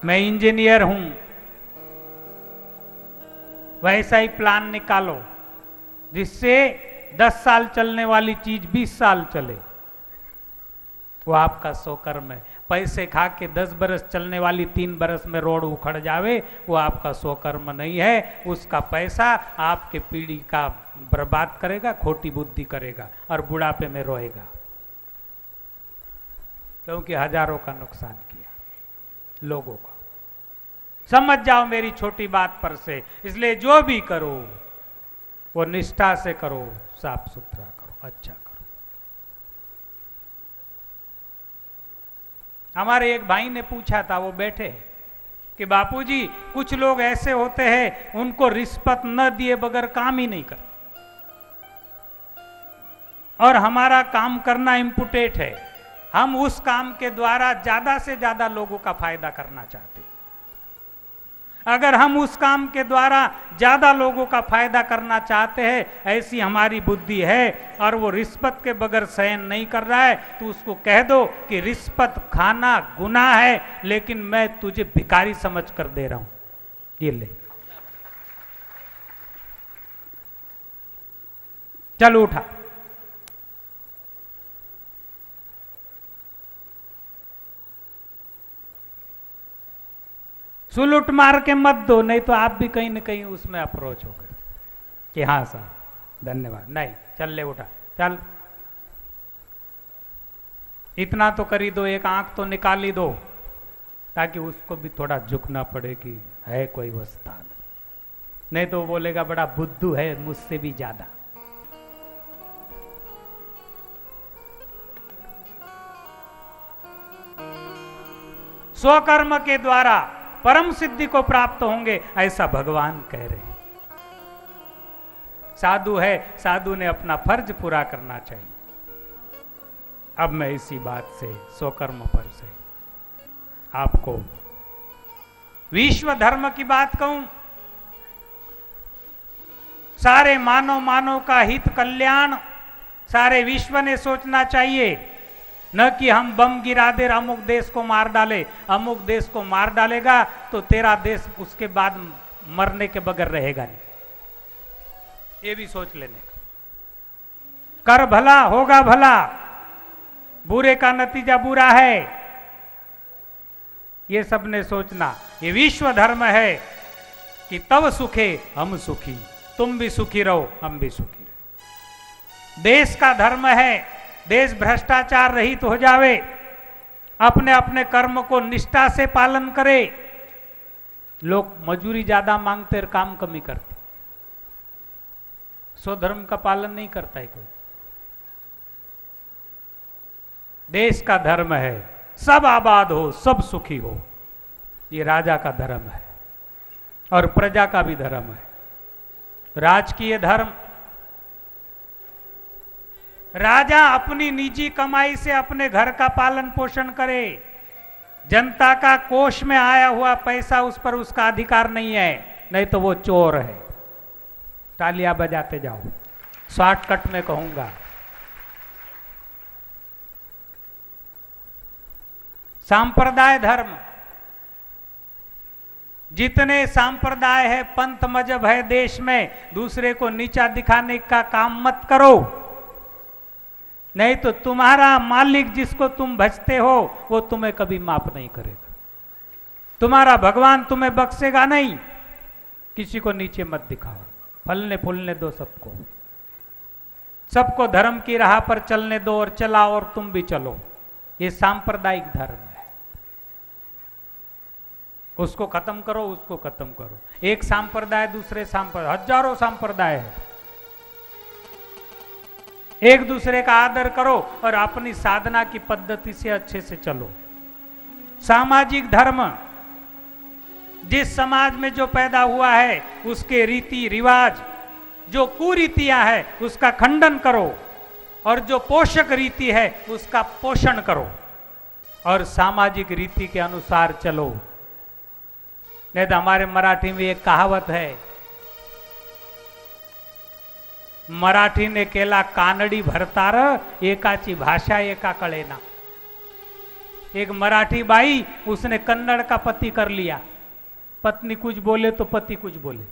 मैं इंजीनियर हूं, वैसा ही प्लान निकालो जिससे 10 साल चलने वाली चीज 20 साल चले, वो आपका स्वकर्म है। पैसे खा के 10 बरस चलने वाली 3 बरस में रोड उखड़ जावे, वो आपका स्वकर्म नहीं है। उसका पैसा आपके पीढ़ी का बर्बाद करेगा, खोटी बुद्धि करेगा और बुढ़ापे में रोएगा, क्योंकि हजारों का नुकसान किया लोगों का। समझ जाओ मेरी छोटी बात पर से। इसलिए जो भी करो वो निष्ठा से करो, साफ सुथरा करो, अच्छा करो। हमारे एक भाई ने पूछा था, वो बैठे कि बापूजी कुछ लोग ऐसे होते हैं उनको रिश्वत न दिए बगैर काम ही नहीं करते, और हमारा काम करना इम्पोर्टेंट है, हम उस काम के द्वारा ज्यादा से ज्यादा लोगों का फायदा करना चाहते हैं। अगर हम उस काम के द्वारा ज्यादा लोगों का फायदा करना चाहते हैं, ऐसी हमारी बुद्धि है, और वो रिश्वत के बगैर सहन नहीं कर रहा है, तो उसको कह दो कि रिश्वत खाना गुनाह है, लेकिन मैं तुझे भिखारी समझ कर दे रहा हूं, ये ले, चल उठा। सुलूट मार के मत दो, नहीं तो आप भी कहीं न कहीं उसमें अप्रोच हो गए कि हाँ साहब धन्यवाद, नहीं चल ले उठा, चल इतना तो कर ही दो, एक आंख तो निकाल ही दो, ताकि उसको भी थोड़ा झुकना पड़े कि है कोई वस्ताद, नहीं तो वो बोलेगा बड़ा बुद्धू है, मुझसे भी ज्यादा। स्वकर्म के द्वारा परम सिद्धि को प्राप्त होंगे, ऐसा भगवान कह रहे हैं। साधु है, साधु ने अपना फर्ज पूरा करना चाहिए। अब मैं इसी बात से, स्वकर्म पर से आपको विश्व धर्म की बात कहूं। सारे मानव का हित कल्याण सारे विश्व ने सोचना चाहिए, न कि हम बम गिरा दे अमुक देश को मार डाले, अमुक देश को मार डालेगा तो तेरा देश उसके बाद मरने के बगैर रहेगा नहीं, ये भी सोच लेने का। कर भला होगा भला, बुरे का नतीजा बुरा है, ये सब ने सोचना। ये विश्व धर्म है कि तब सुखे हम सुखी, तुम भी सुखी रहो हम भी सुखी रहो। देश का धर्म है देश भ्रष्टाचार रहित हो जावे, अपने अपने कर्म को निष्ठा से पालन करे। लोग मजूरी ज्यादा मांगते और काम कमी करते, स्वधर्म का पालन नहीं करता है कोई। देश का धर्म है सब आबाद हो, सब सुखी हो, ये राजा का धर्म है और प्रजा का भी धर्म है। राजकीय धर्म, राजा अपनी निजी कमाई से अपने घर का पालन पोषण करे, जनता का कोष में आया हुआ पैसा उस पर उसका अधिकार नहीं है, नहीं तो वो चोर है। तालियां बजाते जाओ, शॉर्टकट में कहूंगा। सांप्रदाय धर्म, जितने सांप्रदाय है पंथ मजहब है देश में, दूसरे को नीचा दिखाने का काम मत करो, नहीं तो तुम्हारा मालिक जिसको तुम भजते हो वो तुम्हें कभी माफ नहीं करेगा, तुम्हारा भगवान तुम्हें बख्शेगा नहीं। किसी को नीचे मत दिखाओ, फलने फूलने दो सबको, सबको धर्म की राह पर चलने दो और चलाओ और तुम भी चलो। ये सांप्रदायिक धर्म है, उसको खत्म करो, उसको खत्म करो। एक सांप्रदाय दूसरे सांप्रदाय, हजारों सांप्रदाय है, एक दूसरे का आदर करो और अपनी साधना की पद्धति से अच्छे से चलो। सामाजिक धर्म, जिस समाज में जो पैदा हुआ है उसके रीति रिवाज, जो कुरीतियां है उसका खंडन करो, और जो पोषक रीति है उसका पोषण करो, और सामाजिक रीति के अनुसार चलो। नहीं तो हमारे मराठी में एक कहावत है, मराठी ने केला कानडी भरतार, एकाची भाषा एका कळेना। एक मराठी बाई, उसने कन्नड़ का पति कर लिया, पत्नी कुछ बोले तो पति कुछ बोले,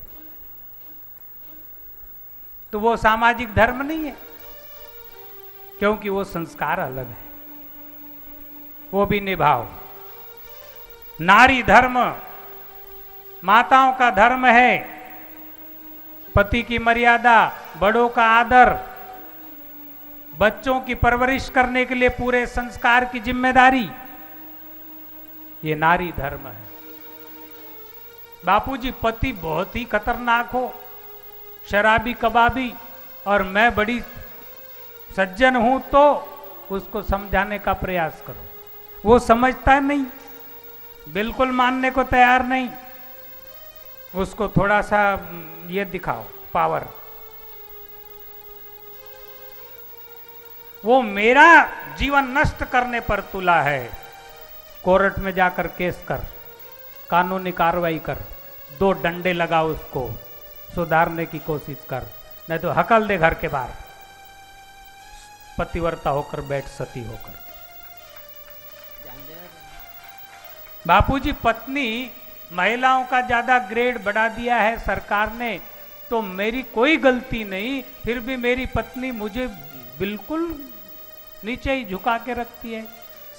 तो वो सामाजिक धर्म नहीं है, क्योंकि वो संस्कार अलग है, वो भी निभाओ। नारी धर्म माताओं का धर्म है, पति की मर्यादा, बड़ों का आदर, बच्चों की परवरिश करने के लिए पूरे संस्कार की जिम्मेदारी, ये नारी धर्म है। बापूजी, पति बहुत ही खतरनाक हो, शराबी कबाबी, और मैं बड़ी सज्जन हूं, तो उसको समझाने का प्रयास करो। वो समझता नहीं, बिल्कुल मानने को तैयार नहीं, उसको थोड़ा सा ये दिखाओ पावर। वो मेरा जीवन नष्ट करने पर तुला है, कोर्ट में जाकर केस कर, कानूनी कार्रवाई कर, 2 डंडे लगा, उसको सुधारने की कोशिश कर, नहीं तो हकल दे घर के बाहर, पतिव्रता होकर बैठ, सती होकर। बापूजी, पत्नी महिलाओं का ज्यादा ग्रेड बढ़ा दिया है सरकार ने, तो मेरी कोई गलती नहीं, फिर भी मेरी पत्नी मुझे बिल्कुल नीचे ही झुका के रखती है।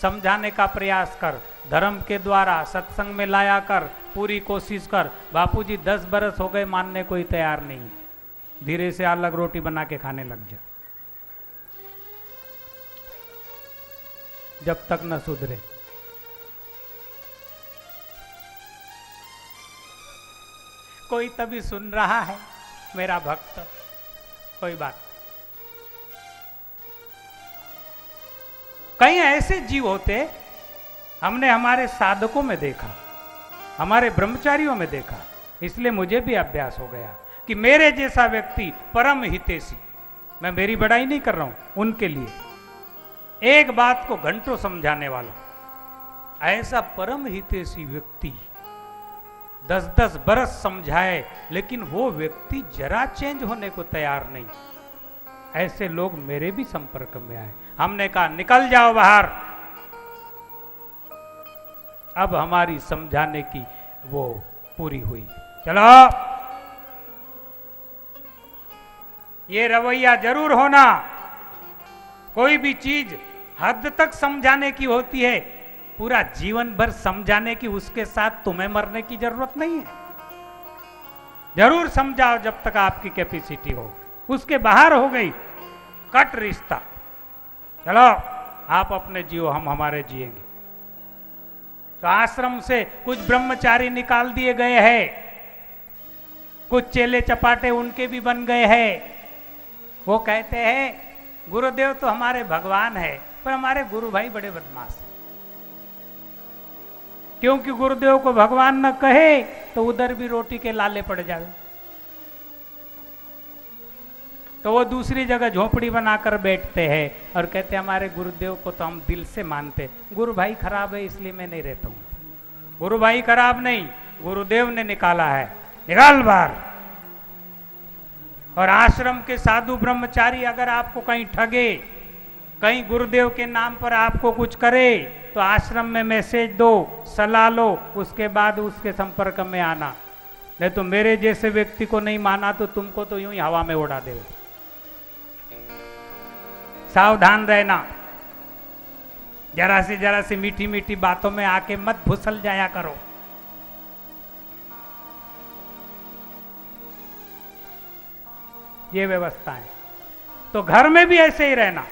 समझाने का प्रयास कर, धर्म के द्वारा सत्संग में लाया कर, पूरी कोशिश कर। बापूजी 10 बरस हो गए, मानने को ही तैयार नहीं, धीरे से अलग रोटी बना के खाने लग जा, जब तक न सुधरे। कोई तभी सुन रहा है मेरा भक्त, कोई बात। कई ऐसे जीव होते, हमने हमारे साधकों में देखा, हमारे ब्रह्मचारियों में देखा, इसलिए मुझे भी अभ्यास हो गया कि मेरे जैसा व्यक्ति परम हितैषी, मैं मेरी बड़ाई नहीं कर रहा हूं, उनके लिए एक बात को घंटों समझाने वाला, ऐसा परम हितैषी व्यक्ति 10-10 बरस समझाए, लेकिन वो व्यक्ति जरा चेंज होने को तैयार नहीं। ऐसे लोग मेरे भी संपर्क में आए, हमने कहा निकल जाओ बाहर। अब हमारी समझाने की वो पूरी हुई, चलो ये रवैया जरूर होना, कोई भी चीज हद तक समझाने की होती है, पूरा जीवन भर समझाने की उसके साथ तुम्हें मरने की जरूरत नहीं है। जरूर समझाओ जब तक आपकी कैपेसिटी हो, उसके बाहर हो गई कट रिश्ता, चलो आप अपने जियो, हम हमारे जिएंगे। तो आश्रम से कुछ ब्रह्मचारी निकाल दिए गए हैं, कुछ चेले चपाटे उनके भी बन गए हैं। वो कहते हैं गुरुदेव तो हमारे भगवान है, पर हमारे गुरु भाई बड़े बदमाश, क्योंकि गुरुदेव को भगवान न कहे तो उधर भी रोटी के लाले पड़ जावे, तो वो दूसरी जगह झोपड़ी बनाकर बैठते हैं और कहते हैं हमारे गुरुदेव को तो हम दिल से मानते। गुरु भाई खराब है इसलिए मैं नहीं रहता हूं। गुरु भाई खराब नहीं, गुरुदेव ने निकाला है, निकाल बाहर। और आश्रम के साधु ब्रह्मचारी अगर आपको कहीं ठगे, कहीं गुरुदेव के नाम पर आपको कुछ करे, तो आश्रम में मैसेज दो, सलाह लो, उसके बाद उसके संपर्क में आना। नहीं तो मेरे जैसे व्यक्ति को नहीं माना तो तुमको तो यूं ही हवा में उड़ा दे। सावधान रहना, जरा सी मीठी मीठी बातों में आके मत भुसल जाया करो। ये व्यवस्था है। तो घर में भी ऐसे ही रहना।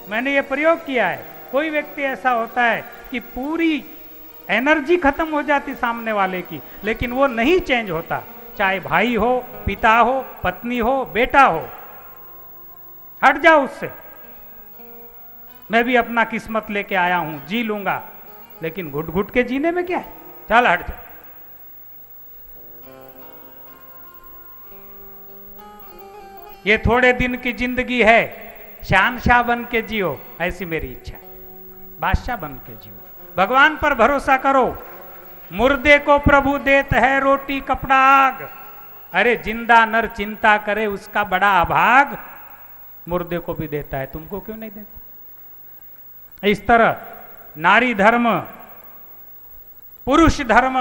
मैंने ये प्रयोग किया है। कोई व्यक्ति ऐसा होता है कि पूरी एनर्जी खत्म हो जाती सामने वाले की, लेकिन वो नहीं चेंज होता, चाहे भाई हो, पिता हो, पत्नी हो, बेटा हो, हट जाओ उससे। मैं भी अपना किस्मत लेके आया हूं, जी लूंगा, लेकिन घुट घुट के जीने में क्या है, चल हट जा। ये थोड़े दिन की जिंदगी है, शहंशाह बन के जियो, ऐसी मेरी इच्छा है, बादशाह बन के जियो। भगवान पर भरोसा करो। मुर्दे को प्रभु देत है रोटी कपड़ा आग, अरे जिंदा नर चिंता करे उसका बड़ा अभाग, मुर्दे को भी देता है, तुमको क्यों नहीं देता। इस तरह नारी धर्म, पुरुष धर्म,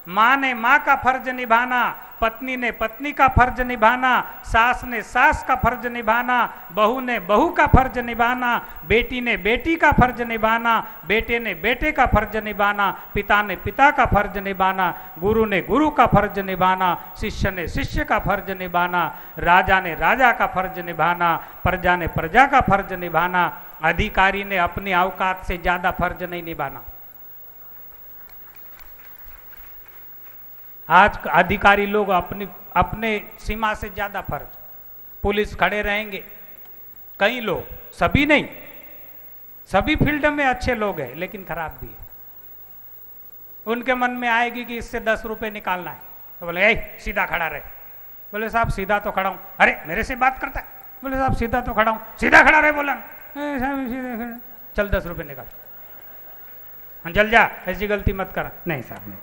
मां ने मां का फर्ज निभाना, पत्नी ने पत्नी का फर्ज निभाना, सास ने सास का फर्ज निभाना, बहू ने बहू का फर्ज निभाना, बेटी ने बेटी का फर्ज निभाना, बेटे ने बेटे का फर्ज निभाना, पिता ने पिता का फर्ज निभाना, गुरु ने गुरु का फर्ज निभाना, शिष्य ने शिष्य का फर्ज निभाना, राजा ने राजा का फर्ज निभाना, प्रजा ने प्रजा का फर्ज निभाना, अधिकारी ने अपनी औकात से ज्यादा फर्ज नहीं निभाना। आज अधिकारी लोग अपने सीमा से ज्यादा फर्ज, पुलिस खड़े रहेंगे, कई लोग, सभी नहीं, सभी फील्ड में अच्छे लोग हैं लेकिन खराब भी है। उनके मन में आएगी कि इससे 10 रुपए निकालना है, तो बोले ए सीधा खड़ा रहे, बोले साहब सीधा तो खड़ा हूं, अरे मेरे से बात करता है, बोले साहब सीधा तो खड़ा हूं, सीधा खड़ा रहे, बोला चल 10 रुपए निकाल, जल जा, ऐसी गलती मत कर, नहीं साहब नहीं,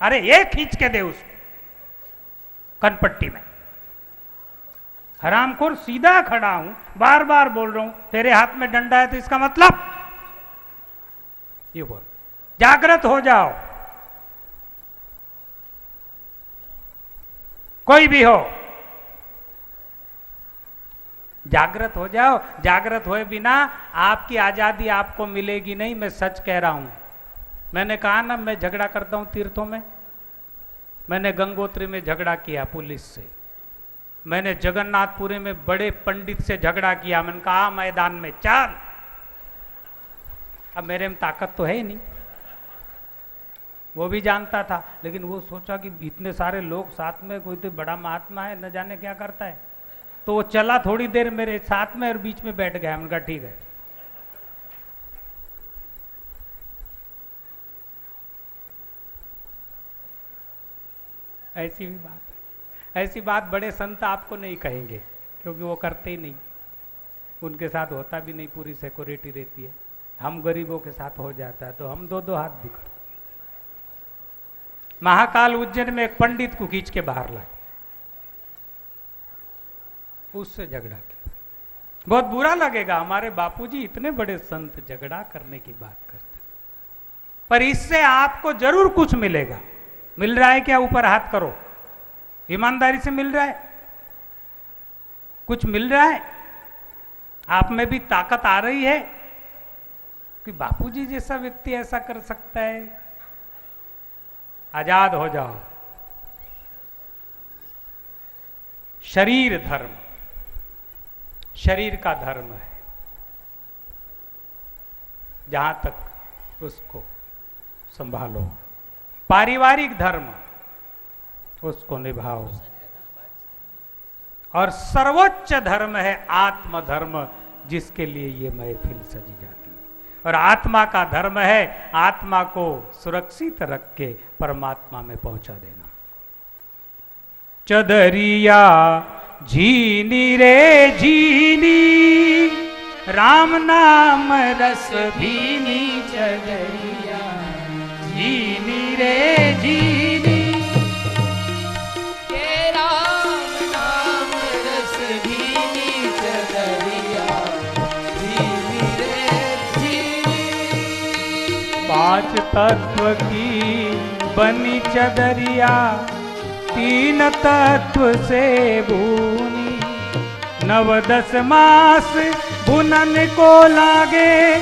अरे ये खींच के दे उसको कनपट्टी में, हरामखोर सीधा खड़ा हूं, बार बार बोल रहा हूं, तेरे हाथ में डंडा है तो इसका मतलब ये बोल, जागृत हो जाओ, कोई भी हो जागृत हो जाओ। जागृत होए बिना आपकी आजादी आपको मिलेगी नहीं, मैं सच कह रहा हूं। मैंने कहा ना मैं झगड़ा करता हूं तीर्थों में, मैंने गंगोत्री में झगड़ा किया पुलिस से, मैंने जगन्नाथपुरी में बड़े पंडित से झगड़ा किया, मैंने कहा मैदान में चल, अब मेरे में ताकत तो है ही नहीं, वो भी जानता था, लेकिन वो सोचा कि इतने सारे लोग साथ में, कोई तो बड़ा महात्मा है, न जाने क्या करता है, तो वो चला थोड़ी देर मेरे साथ में और बीच में बैठ गया, मैंने कहा ठीक है। ऐसी भी बात है, ऐसी बात बड़े संत आपको नहीं कहेंगे क्योंकि वो करते ही नहीं, उनके साथ होता भी नहीं, पूरी सिक्योरिटी रहती है। हम गरीबों के साथ हो जाता है तो हम 2-2 हाथ भी करते। महाकाल उज्जैन में एक पंडित को खींच के बाहर लाए, उससे झगड़ा किया, बहुत बुरा लगेगा, हमारे बापूजी इतने बड़े संत झगड़ा करने की बात करते, पर इससे आपको जरूर कुछ मिलेगा। मिल रहा है क्या? ऊपर हाथ करो, ईमानदारी से मिल रहा है, कुछ मिल रहा है, आप में भी ताकत आ रही है कि बापूजी जैसा व्यक्ति ऐसा कर सकता है। आजाद हो जाओ। शरीर धर्म, शरीर का धर्म है, जहां तक उसको संभालो। पारिवारिक धर्म उसको निभाओ, और सर्वोच्च धर्म है आत्म धर्म, जिसके लिए ये महफिल सजी जाती है। और आत्मा का धर्म है आत्मा को सुरक्षित रख के परमात्मा में पहुंचा देना। चदरिया झीनी रे झीनी, राम नाम रस भीनी, चदरिया झीनी रे झीनी, के राम नाम रस भीनी, चदरिया झीनी रे झीनी। 5 तत्व की बनी चदरिया, 3 तत्व से भूनी, 9-10 मास भुनन को लागे,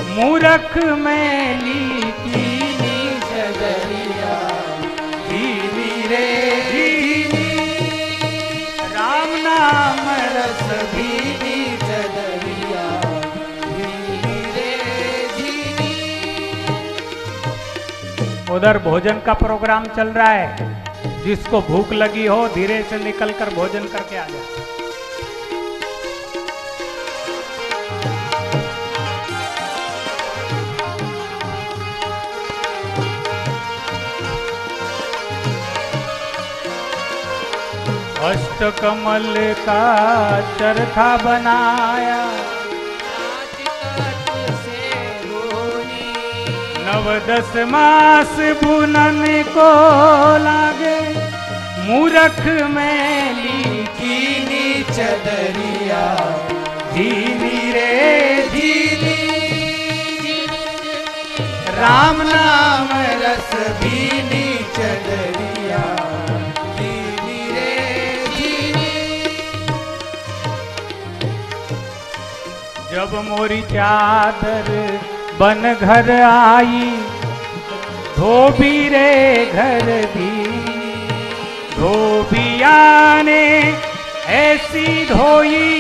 मूरख मैली कीनी, चदरिया झीनी रे झीनी, राम नाम रस भीनी, चदरिया झीनी रे झीनी। उधर भोजन का प्रोग्राम चल रहा है, जिसको भूख लगी हो धीरे से निकल कर भोजन करके आ जाए। अष्टकमल का चरखा बनाया, नव दस मास बुनन को लागे, मूरख मैली कीनी चदरिया झीनी रे झीनी, राम नाम रस भीनी चदरिया झीनी रे झीनी। जब मोरी चादर बन घर आई, धोबी रे घर दी, धोबिया ने ऐसी धोई,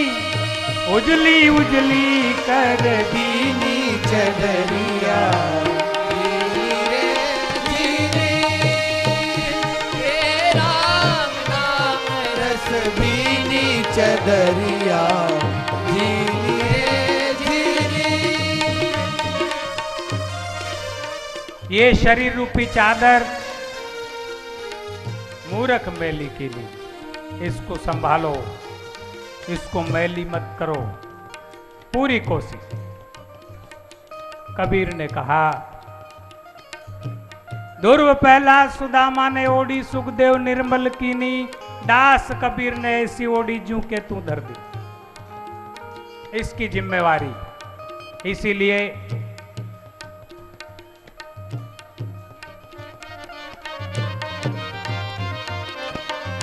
उजली उजली कर दीनी चदरिया झीनी रे झीनी, राम नाम रस भीनी चदरिया झीनी रे झीनी। ये शरीर रूपी चादर मूर्ख मैली के लिए, इसको संभालो, इसको मैली मत करो, पूरी कोशिश। कबीर ने कहा, ध्रुव पहला सुदामा ने ओढ़ी, सुखदेव निर्मल कीनी, दास कबीर ने ऐसी ओढ़ी जू के तू धर दी। इसकी जिम्मेवारी, इसीलिए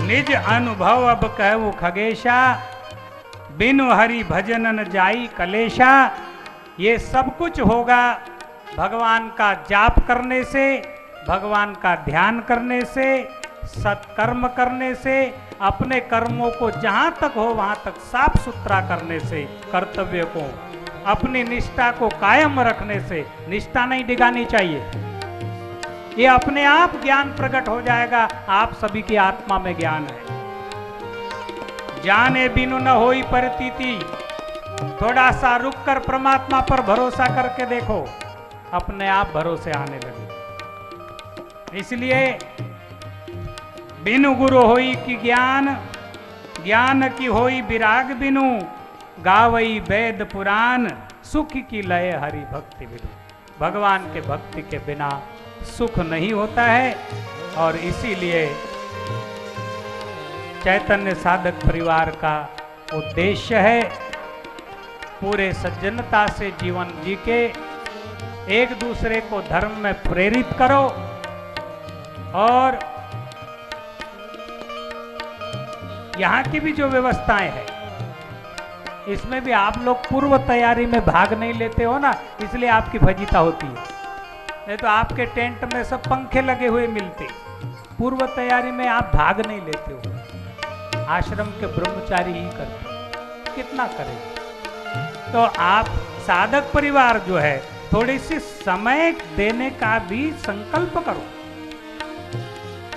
निज अनुभव अब कहूं खगेशा, बिनु हरि भजन न जाई कलेशा। ये सब कुछ होगा भगवान का जाप करने से, भगवान का ध्यान करने से, सत्कर्म करने से, अपने कर्मों को जहां तक हो वहां तक साफ सुथरा करने से, कर्तव्य को, अपनी निष्ठा को कायम रखने से। निष्ठा नहीं डिगानी चाहिए, ये अपने आप ज्ञान प्रकट हो जाएगा। आप सभी की आत्मा में ज्ञान है। जाने बिनु न होई प्रतीति, थोड़ा सा रुक कर परमात्मा पर भरोसा करके देखो, अपने आप भरोसे आने लगे। इसलिए बिनु गुरु होई की ज्ञान, ज्ञान की होई विराग बिनु, गावई वेद पुराण, सुख की लय हरि भक्ति बिनु। भगवान के भक्ति के बिना सुख नहीं होता है। और इसीलिए चैतन्य साधक परिवार का उद्देश्य है, पूरे सज्जनता से जीवन जी के एक दूसरे को धर्म में प्रेरित करो। और यहाँ की भी जो व्यवस्थाएं हैं, इसमें भी आप लोग पूर्व तैयारी में भाग नहीं लेते हो ना, इसलिए आपकी फजीता होती है। नहीं तो आपके टेंट में सब पंखे लगे हुए मिलते, पूर्व तैयारी में आप भाग नहीं लेते हो। आश्रम के ब्रह्मचारी ही करते, कितना करेंगे। तो आप साधक परिवार जो है, थोड़ी सी समय देने का भी संकल्प करो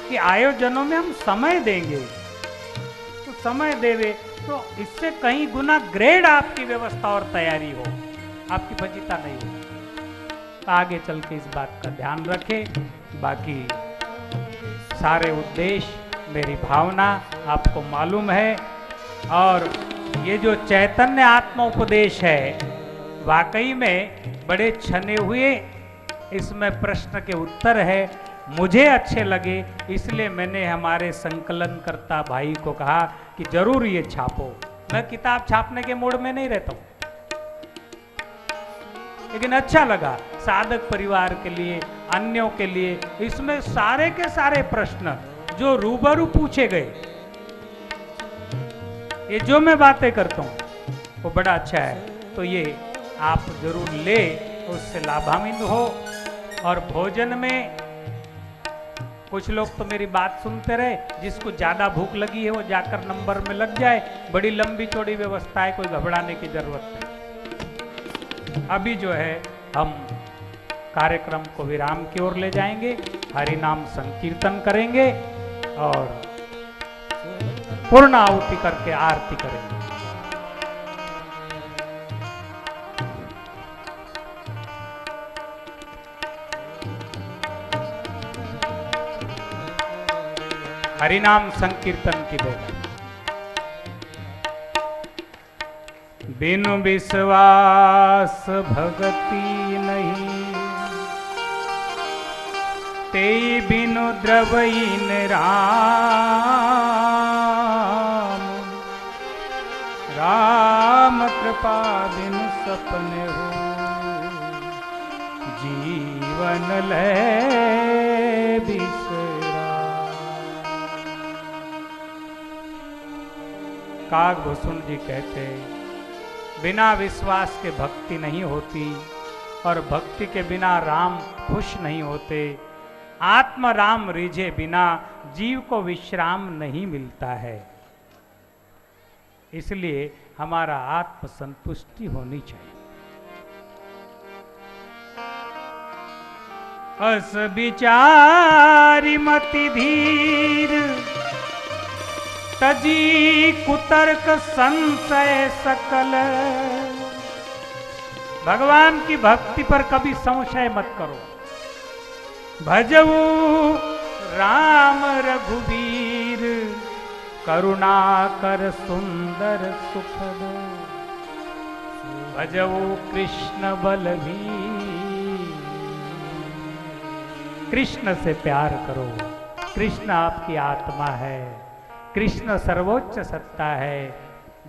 कि आयोजनों में हम समय देंगे। तो समय देवे तो इससे कहीं गुना ग्रेड आपकी व्यवस्था और तैयारी हो, आपकी फजीता नहीं हो। आगे चल के इस बात का ध्यान रखें। बाकी सारे उद्देश्य, मेरी भावना आपको मालूम है। और ये जो चैतन्य आत्मोपदेश है, वाकई में बड़े छने हुए इसमें प्रश्न के उत्तर है, मुझे अच्छे लगे, इसलिए मैंने हमारे संकलनकर्ता भाई को कहा कि जरूर ये छापो। मैं किताब छापने के मूड में नहीं रहता हूँ, लेकिन अच्छा लगा साधक परिवार के लिए, अन्यों के लिए। इसमें सारे के सारे प्रश्न जो रूबरू पूछे गए, ये जो मैं बातें करता हूँ वो बड़ा अच्छा है। तो ये आप जरूर ले, उससे लाभान्वित हो। और भोजन में कुछ लोग तो मेरी बात सुनते रहे, जिसको ज्यादा भूख लगी है वो जाकर नंबर में लग जाए। बड़ी लंबी चौड़ी व्यवस्था है, कोई घबराने की जरूरत नहीं। अभी जो है हम कार्यक्रम को विराम की ओर ले जाएंगे, हरि नाम संकीर्तन करेंगे और पूर्ण आहुति करके आरती करेंगे। हरि नाम संकीर्तन की बेला। बिनु विश्वास भगति नहीं, ते बिनु द्रवहीन राम, राम कृपा बिनु सपने हो, जीवन ले बिसरा। काकभूषण जी कहते, बिना विश्वास के भक्ति नहीं होती और भक्ति के बिना राम खुश नहीं होते। आत्म राम रिझे बिना जीव को विश्राम नहीं मिलता है। इसलिए हमारा आत्म संतुष्टि होनी चाहिए। अस विचारी मति धीर, तजी कुतर्क संशय सकल। भगवान की भक्ति पर कभी संशय मत करो। भजऊ राम रघुवीर, करुणा कर सुंदर सुखद। भजऊ कृष्ण बलवीर, कृष्ण से प्यार करो। कृष्ण आपकी आत्मा है, कृष्ण सर्वोच्च सत्ता है।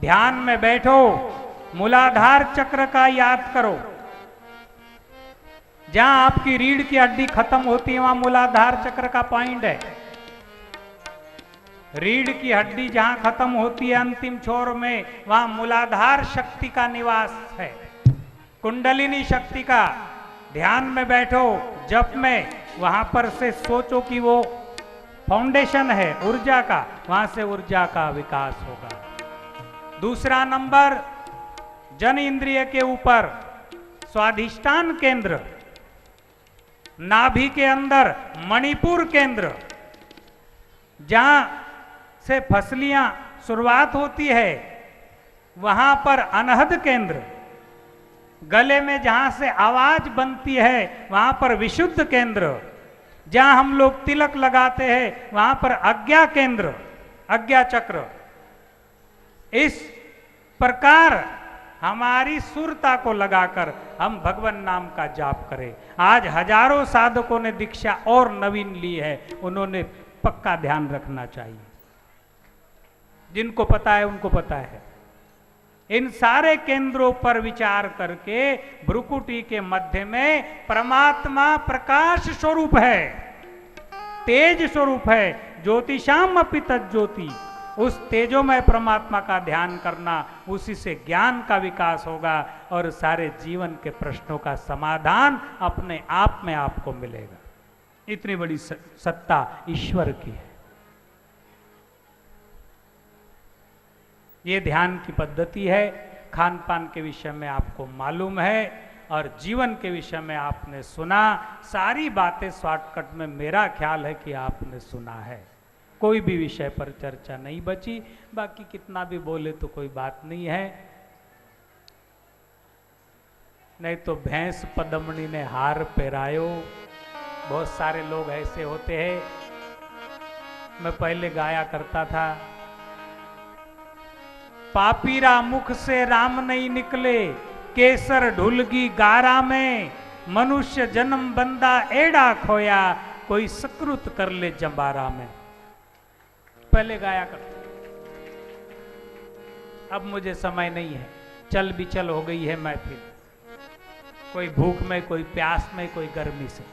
ध्यान में बैठो, मूलाधार चक्र का याद करो। जहां आपकी रीढ़ की हड्डी खत्म होती है वहां मूलाधार चक्र का पॉइंट है। रीढ़ की हड्डी जहां खत्म होती है अंतिम छोर में, वहां मूलाधार शक्ति का निवास है, कुंडलिनी शक्ति का। ध्यान में बैठो, जप में, वहां पर से सोचो कि वो फाउंडेशन है ऊर्जा का, वहां से ऊर्जा का विकास होगा। दूसरा नंबर, जन इंद्रिय के ऊपर स्वाधिष्ठान केंद्र, नाभि के अंदर मणिपुर केंद्र, जहां से फसलियां शुरुआत होती है, वहां पर अनहद केंद्र। गले में जहां से आवाज बनती है वहां पर विशुद्ध केंद्र। जहां हम लोग तिलक लगाते हैं वहां पर आज्ञा केंद्र, आज्ञा चक्र। इस प्रकार हमारी सुरता को लगाकर हम भगवान नाम का जाप करें। आज हजारों साधकों ने दीक्षा और नवीन ली है, उन्होंने पक्का ध्यान रखना चाहिए। जिनको पता है उनको पता है। इन सारे केंद्रों पर विचार करके भ्रुकुटी के मध्य में परमात्मा प्रकाश स्वरूप है, तेज स्वरूप है। ज्योतिषाम अपि तज्ज्योति, उस तेजोमय परमात्मा का ध्यान करना, उसी से ज्ञान का विकास होगा और सारे जीवन के प्रश्नों का समाधान अपने आप में आपको मिलेगा। इतनी बड़ी सत्ता ईश्वर की है। ये ध्यान की पद्धति है। खान पान के विषय में आपको मालूम है और जीवन के विषय में आपने सुना। सारी बातें शॉर्टकट में मेरा ख्याल है कि आपने सुना है। कोई भी विषय पर चर्चा नहीं बची। बाकी कितना भी बोले तो कोई बात नहीं है। नहीं तो भैंस पदमणी ने हार पहरायो। बहुत सारे लोग ऐसे होते हैं। मैं पहले गाया करता था, पापीरा मुख से राम नहीं निकले, केसर ढुलगी गारा में, मनुष्य जन्म बंदा एड़ा खोया, कोई सकृत कर ले जंबारा में। पहले गाया करता। अब मुझे समय नहीं है, चल बिचल हो गई है महफिल। कोई भूख में, कोई प्यास में, कोई गर्मी से।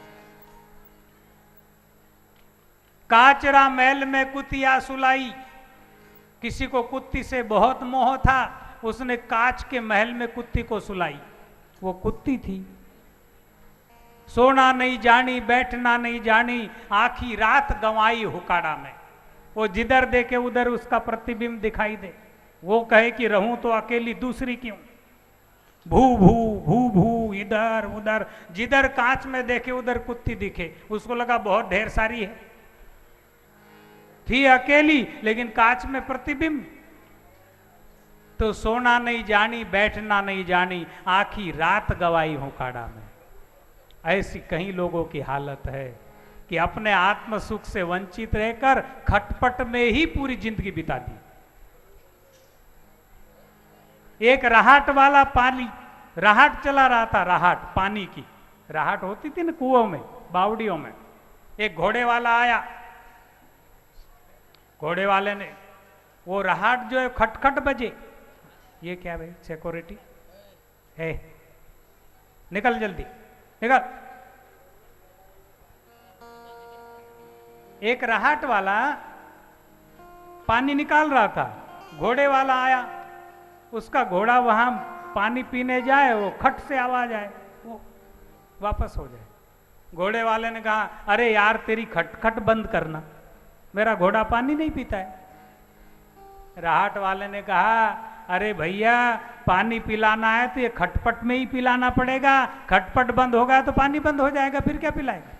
काचरा महल में कुतिया सुलाई। किसी को कुत्ती से बहुत मोह था, उसने कांच के महल में कुत्ती को सुलाई। वो कुत्ती थी। सोना नहीं जानी, बैठना नहीं जानी, आखी रात गंवाई हुकाड़ा में। वो जिधर देखे उधर उसका प्रतिबिंब दिखाई दे। वो कहे कि रहूं तो अकेली, दूसरी क्यों? भू भू भू भू, इधर उधर, जिधर कांच में देखे उधर कुत्ती दिखे। उसको लगा बहुत ढेर सारी है, थी अकेली लेकिन कांच में प्रतिबिंब। तो सोना नहीं जानी, बैठना नहीं जानी, आखी रात गवाई हुकाड़ा में। ऐसी कई लोगों की हालत है कि अपने आत्म सुख से वंचित रहकर खटपट में ही पूरी जिंदगी बिता दी। एक राहट वाला पानी, राहट चला रहा था, राहट पानी की राहट होती थी ना कुओं में, बावड़ियों में। एक घोड़े वाला आया, घोड़े वाले ने वो राहट जो है खटखट बजे, ये क्या भाई सिक्योरिटी है, निकल जल्दी निकल। एक राहट वाला पानी निकाल रहा था, घोड़े वाला आया, उसका घोड़ा वहां पानी पीने जाए, वो खट से आवाज आए, वो वापस हो जाए। घोड़े वाले ने कहा अरे यार तेरी खटखट बंद करना, मेरा घोड़ा पानी नहीं पीता है। राहट वाले ने कहा अरे भैया पानी पिलाना है तो ये खटपट में ही पिलाना पड़ेगा, खटपट बंद होगा तो पानी बंद हो जाएगा, फिर क्या पिलाएगा।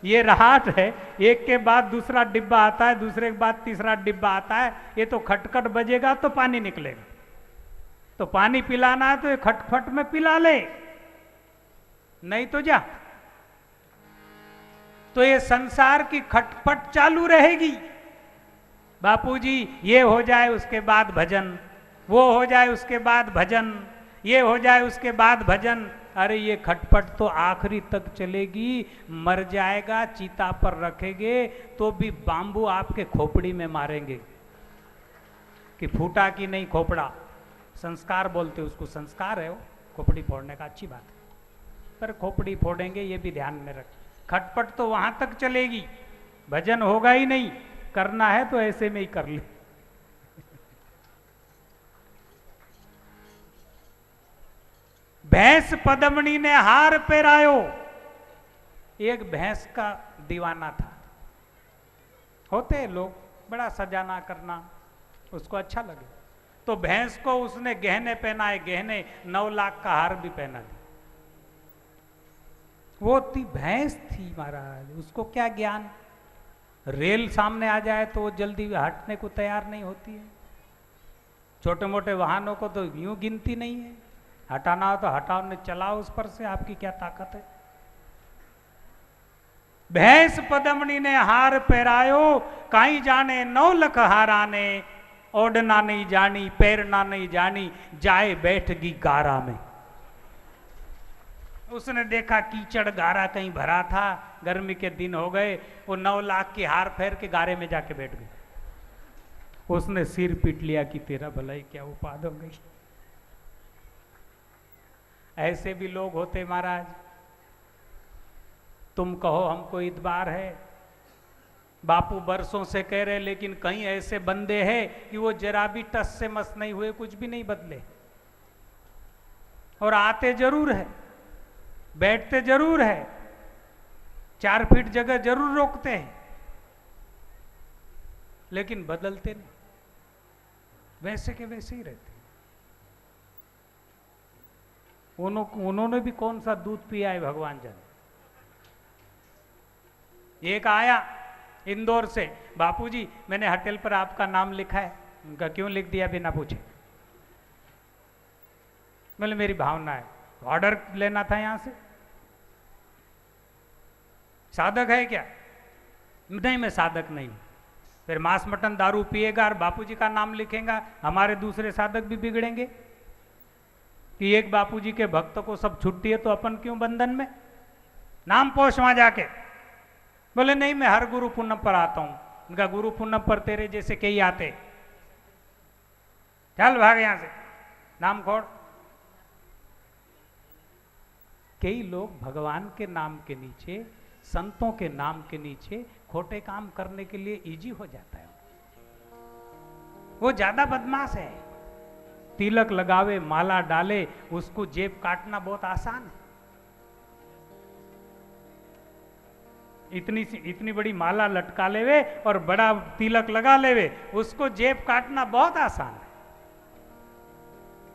ये राहट है, एक के बाद दूसरा डिब्बा आता है, दूसरे के बाद तीसरा डिब्बा आता है, ये तो खटखट बजेगा तो पानी निकलेगा। तो पानी पिलाना है तो ये खटखट में पिला ले, नहीं तो जा। तो ये संसार की खटपट चालू रहेगी। बापूजी ये हो जाए उसके बाद भजन, वो हो जाए उसके बाद भजन, ये हो जाए उसके बाद भजन। अरे ये खटपट तो आखिरी तक चलेगी, मर जाएगा चीता पर रखेंगे तो भी बांबू आपके खोपड़ी में मारेंगे कि फूटा कि नहीं खोपड़ा। संस्कार बोलते उसको, संस्कार है वो खोपड़ी फोड़ने का, अच्छी बात है, पर खोपड़ी फोड़ेंगे ये भी ध्यान में रख। खटपट तो वहां तक चलेगी, भजन होगा ही नहीं, करना है तो ऐसे में ही कर ले। भैंस पदमणि ने हार पहरायो, एक भैंस का दीवाना था। होते हैं लोग, बड़ा सजाना करना उसको अच्छा लगे, तो भैंस को उसने गहने पहनाए, गहने 9 लाख का हार भी पहना दिया। वो थी भैंस थी महाराज, उसको क्या ज्ञान, रेल सामने आ जाए तो वो जल्दी हटने को तैयार नहीं होती है। छोटे मोटे वाहनों को तो यूं गिनती नहीं है, हटाना हो तो हटाओ, ने चलाओ उस पर से, आपकी क्या ताकत है। भैंस पदमणि ने हार पहरायो, काई जाने 9 लख हाराने, ओढ़ना नहीं जानी पैरना नहीं जानी, जाए बैठ गई गारा में। उसने देखा कीचड़ गारा कहीं भरा था, गर्मी के दिन हो गए, वो 9 लाख की हार फेर के गारे में जाके बैठ गई। उसने सिर पीट लिया कि तेरा भलाई क्या उपाद हो गई। ऐसे भी लोग होते महाराज। तुम कहो हमको इतबार है, बापू बरसों से कह रहे, लेकिन कहीं ऐसे बंदे हैं कि वो जरा भी टस से मस नहीं हुए, कुछ भी नहीं बदले, और आते जरूर है, बैठते जरूर है, 4 फीट जगह जरूर रोकते हैं, लेकिन बदलते नहीं, वैसे के वैसे ही रहते। उन्होंने भी कौन सा दूध पिया है भगवान जाने। एक आया इंदौर से, बापूजी मैंने होटल पर आपका नाम लिखा है। उनका क्यों लिख दिया बिना पूछे। बोले मेरी भावना है, ऑर्डर लेना था यहां से। साधक है क्या? नहीं मैं साधक नहीं। फिर मांस मटन दारू पिएगा और बापूजी का नाम लिखेगा, हमारे दूसरे साधक भी बिगड़ेंगे कि एक बापूजी के भक्त को सब छुट्टी है तो अपन क्यों बंधन में। नाम पोष वहां जाके। बोले नहीं मैं हर गुरु पूनम पर आता हूं। उनका गुरु पूनम पर तेरे जैसे कई आते, चल भाग यहां से, नाम खोड़। कई लोग भगवान के नाम के नीचे, संतों के नाम के नीचे खोटे काम करने के लिए इजी हो जाता है। वो ज्यादा बदमाश है। तिलक लगावे, माला डाले, उसको जेब काटना बहुत आसान है। इतनी बड़ी माला लटका लेवे और बड़ा तिलक लगा लेवे, उसको जेब काटना बहुत आसान है।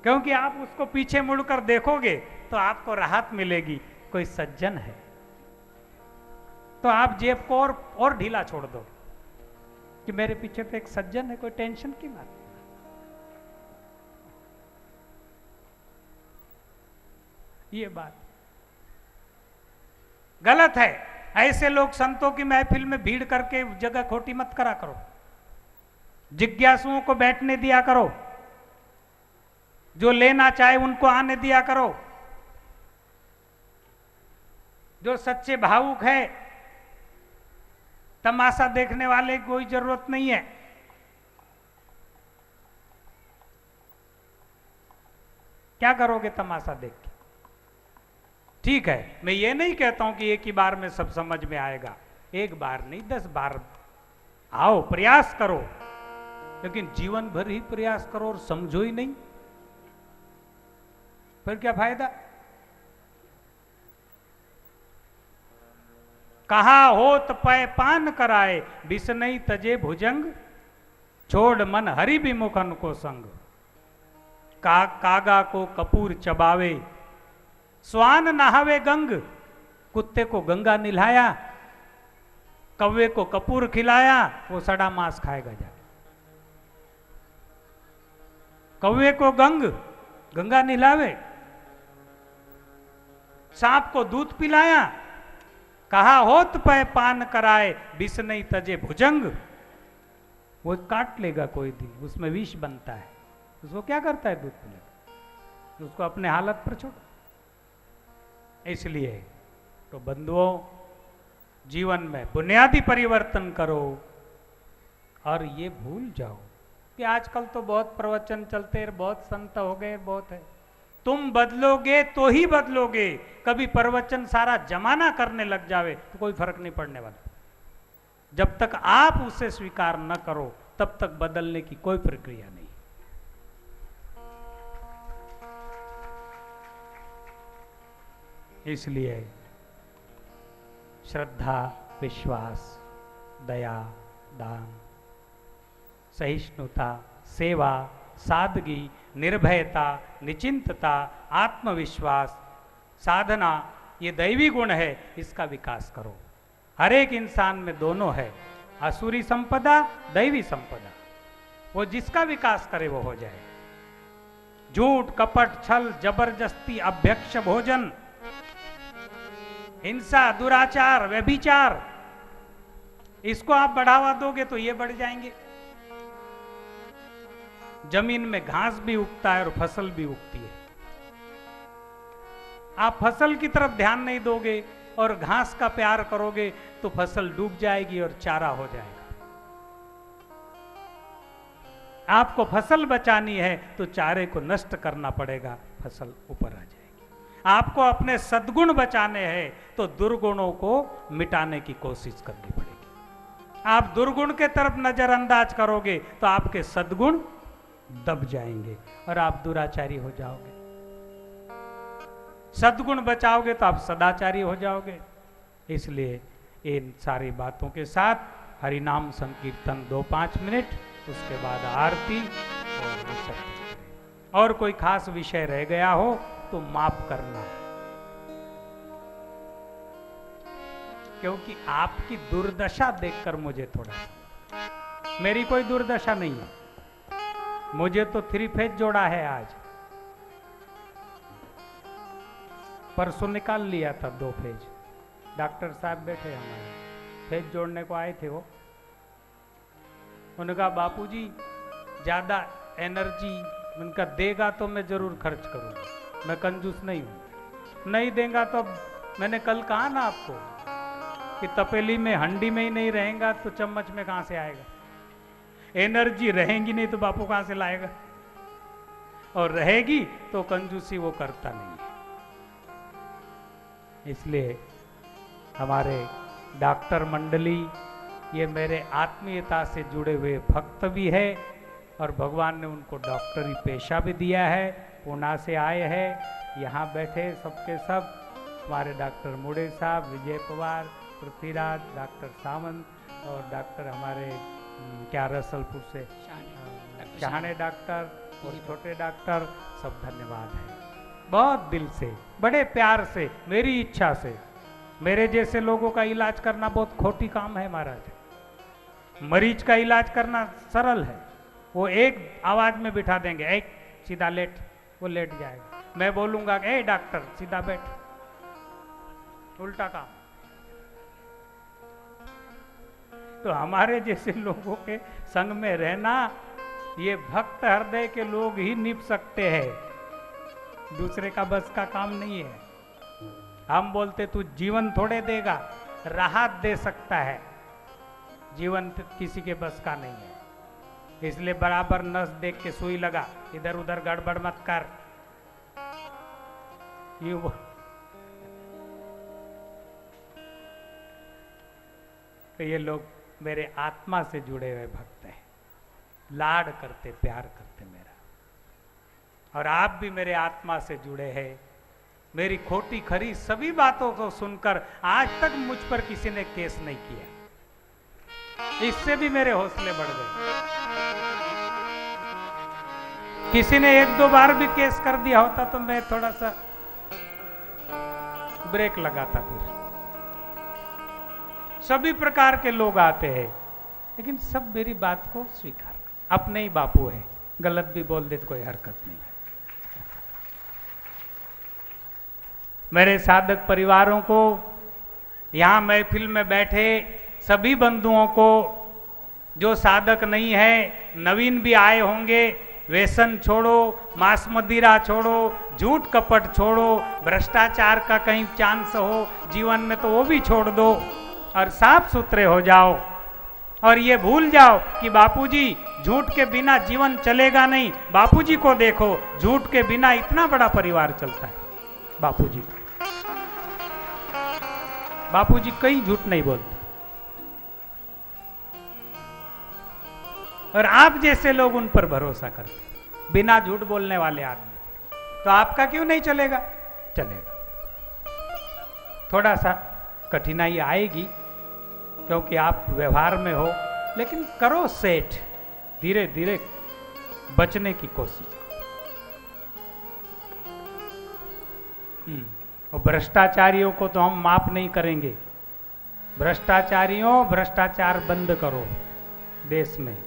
क्योंकि आप उसको पीछे मुड़कर देखोगे तो आपको राहत मिलेगी, कोई सज्जन है, तो आप जेब को और ढीला छोड़ दो कि मेरे पीछे तो एक सज्जन है, कोई टेंशन की बात नहीं। ये बात गलत है। ऐसे लोग संतों की महफिल में भीड़ करके जगह खोटी मत करा करो। जिज्ञासुओं को बैठने दिया करो, जो लेना चाहे उनको आने दिया करो, जो सच्चे भावुक है, तमाशा देखने वाले की कोई जरूरत नहीं है। क्या करोगे तमाशा देख के? ठीक है, मैं ये नहीं कहता हूं कि एक ही बार में सब समझ में आएगा, एक बार नहीं 10 बार आओ, प्रयास करो, लेकिन जीवन भर ही प्रयास करो और समझो ही नहीं, फिर क्या फायदा? कहा होत पय पान कराए, बिस नहीं तजे भुजंग, छोड़ मन हरि विमुखन को संग। कागा को कपूर चबावे, स्वान नहावे गंग, कुत्ते को गंगा निलाया, कौवे को कपूर खिलाया, वो सड़ा मांस खाएगा जाके। कौवे को गंगा निलावे, सांप को दूध पिलाया, कहा होत पै पान कराए, बिस नहीं तजे भुजंग, वो काट लेगा कोई दिन, उसमें विष बनता है, उसको क्या करता है दूध पिलाकर, उसको अपने हालत पर छोड़ो। इसलिए तो बंधुओं, जीवन में बुनियादी परिवर्तन करो और ये भूल जाओ कि आजकल तो बहुत प्रवचन चलते हैं, बहुत संत हो गए, बहुत है। तुम बदलोगे तो ही बदलोगे। कभी प्रवचन सारा जमाना करने लग जावे तो कोई फर्क नहीं पड़ने वाला। जब तक आप उसे स्वीकार न करो तब तक बदलने की कोई प्रक्रिया नहीं। इसलिए श्रद्धा, विश्वास, दया, दान, सहिष्णुता, सेवा, सादगी, निर्भयता, निचिंतता, आत्मविश्वास, साधना, ये दैवी गुण है, इसका विकास करो। हर एक इंसान में दोनों है, असुरी संपदा, दैवी संपदा। वो जिसका विकास करे वो हो जाए। झूठ, कपट, छल, जबरदस्ती, अभ्यक्ष भोजन, हिंसा, दुराचार, व्यभिचार, इसको आप बढ़ावा दोगे तो ये बढ़ जाएंगे। जमीन में घास भी उगता है और फसल भी उगती है। आप फसल की तरफ ध्यान नहीं दोगे और घास का प्यार करोगे तो फसल डूब जाएगी और चारा हो जाएगा। आपको फसल बचानी है तो चारे को नष्ट करना पड़ेगा, फसल ऊपर आ जाएगी। आपको अपने सद्गुण बचाने हैं तो दुर्गुणों को मिटाने की कोशिश करनी पड़ेगी। आप दुर्गुण के तरफ नजरअंदाज करोगे तो आपके सद्गुण दब जाएंगे और आप दुराचारी हो जाओगे। सद्गुण बचाओगे तो आप सदाचारी हो जाओगे। इसलिए इन सारी बातों के साथ हरिनाम संकीर्तन 2-5 मिनट, उसके बाद आरती और विसर्जन। और कोई खास विषय रह गया हो तो माफ करना, क्योंकि आपकी दुर्दशा देखकर मुझे थोड़ा सा, मेरी कोई दुर्दशा नहीं है, मुझे तो 3 फेज जोड़ा है आज, परसों निकाल लिया था 2 फेज। डॉक्टर साहब बैठे हमारे, फेज जोड़ने को आए थे वो। उन्होंने कहा बापूजी ज्यादा एनर्जी उनका देगा तो मैं जरूर खर्च करूंगा, मैं कंजूस नहीं हूं, नहीं देगा तो। मैंने कल कहा ना आपको कि तपेली में हंडी में ही नहीं रहेगा तो चम्मच में कहां से आएगा। एनर्जी रहेगी नहीं तो बापू कहां से लाएगा, और रहेगी तो कंजूसी वो करता नहीं है। इसलिए हमारे डॉक्टर मंडली ये मेरे आत्मीयता से जुड़े हुए भक्त भी है और भगवान ने उनको डॉक्टरी पेशा भी दिया है। पूना से आए हैं, यहाँ बैठे सबके सब हमारे डॉक्टर मुड़े साहब, विजय पवार, पृथ्वीराज, डॉक्टर सावंत और डॉक्टर हमारे क्या रसलपुर से शाहने डॉक्टर और छोटे डॉक्टर, सब धन्यवाद है। बहुत दिल से, बड़े प्यार से, मेरी इच्छा से। मेरे जैसे लोगों का इलाज करना बहुत खोटी काम है महाराज। मरीज का इलाज करना सरल है, वो एक आवाज में बिठा देंगे, एक सीधा लेट, वो लेट जाएगा। मैं बोलूंगा ए डॉक्टर सीधा बैठ, उल्टा काम। तो हमारे जैसे लोगों के संग में रहना, ये भक्त हृदय के लोग ही निभ सकते हैं, दूसरे का बस का काम नहीं है। हम बोलते तू जीवन थोड़े देगा, राहत दे सकता है, जीवन किसी के बस का नहीं है। इसलिए बराबर नस देख के सुई लगा, इधर उधर गड़बड़ मत कर। तो ये लोग मेरे आत्मा से जुड़े हुए भक्त हैं, लाड करते, प्यार करते मेरा। और आप भी मेरे आत्मा से जुड़े हैं। मेरी खोटी खरी सभी बातों को सुनकर आज तक मुझ पर किसी ने केस नहीं किया, इससे भी मेरे हौसले बढ़ गए। किसी ने एक दो बार भी केस कर दिया होता तो मैं थोड़ा सा ब्रेक लगाता। फिर सभी प्रकार के लोग आते हैं, लेकिन सब मेरी बात को स्वीकार कर, अपने ही बापू है, गलत भी बोल दे तो कोई हरकत नहीं। मेरे साधक परिवारों को, यहाँ महफिल में बैठे सभी बंधुओं को, जो साधक नहीं है, नवीन भी आए होंगे, व्यसन छोड़ो, मांस मदिरा छोड़ो, झूठ कपट छोड़ो, भ्रष्टाचार का कहीं चांस हो जीवन में तो वो भी छोड़ दो और साफ सुथरे हो जाओ। और ये भूल जाओ कि बापूजी झूठ के बिना जीवन चलेगा नहीं। बापूजी को देखो, झूठ के बिना इतना बड़ा परिवार चलता है। बापूजी बापूजी कहीं झूठ नहीं बोलते। और आप जैसे लोग उन पर भरोसा करते, बिना झूठ बोलने वाले आदमी, तो आपका क्यों नहीं चलेगा? चलेगा। थोड़ा सा कठिनाई आएगी क्योंकि आप व्यवहार में हो, लेकिन करो सेट, धीरे धीरे बचने की कोशिश करो। और भ्रष्टाचारियों को तो हम माफ नहीं करेंगे। भ्रष्टाचारियों, भ्रष्टाचार बंद करो। देश में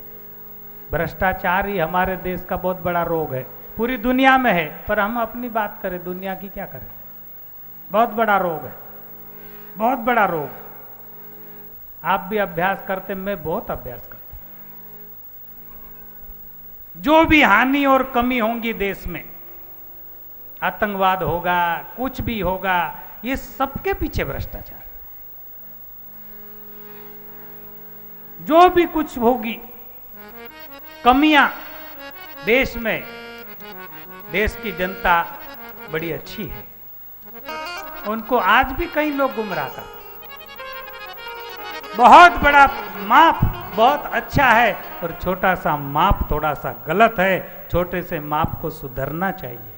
भ्रष्टाचार ही हमारे देश का बहुत बड़ा रोग है, पूरी दुनिया में है, पर हम अपनी बात करें, दुनिया की क्या करें? बहुत बड़ा रोग है, बहुत बड़ा रोग। आप भी अभ्यास करते, मैं बहुत अभ्यास करता। जो भी हानि और कमी होंगी देश में, आतंकवाद होगा, कुछ भी होगा, ये सबके पीछे भ्रष्टाचार। जो भी कुछ होगी कमियां देश में, देश की जनता बड़ी अच्छी है, उनको आज भी कई लोग गुमराह करते। बहुत बड़ा माप बहुत अच्छा है, और छोटा सा माप थोड़ा सा गलत है। छोटे से माप को सुधरना चाहिए।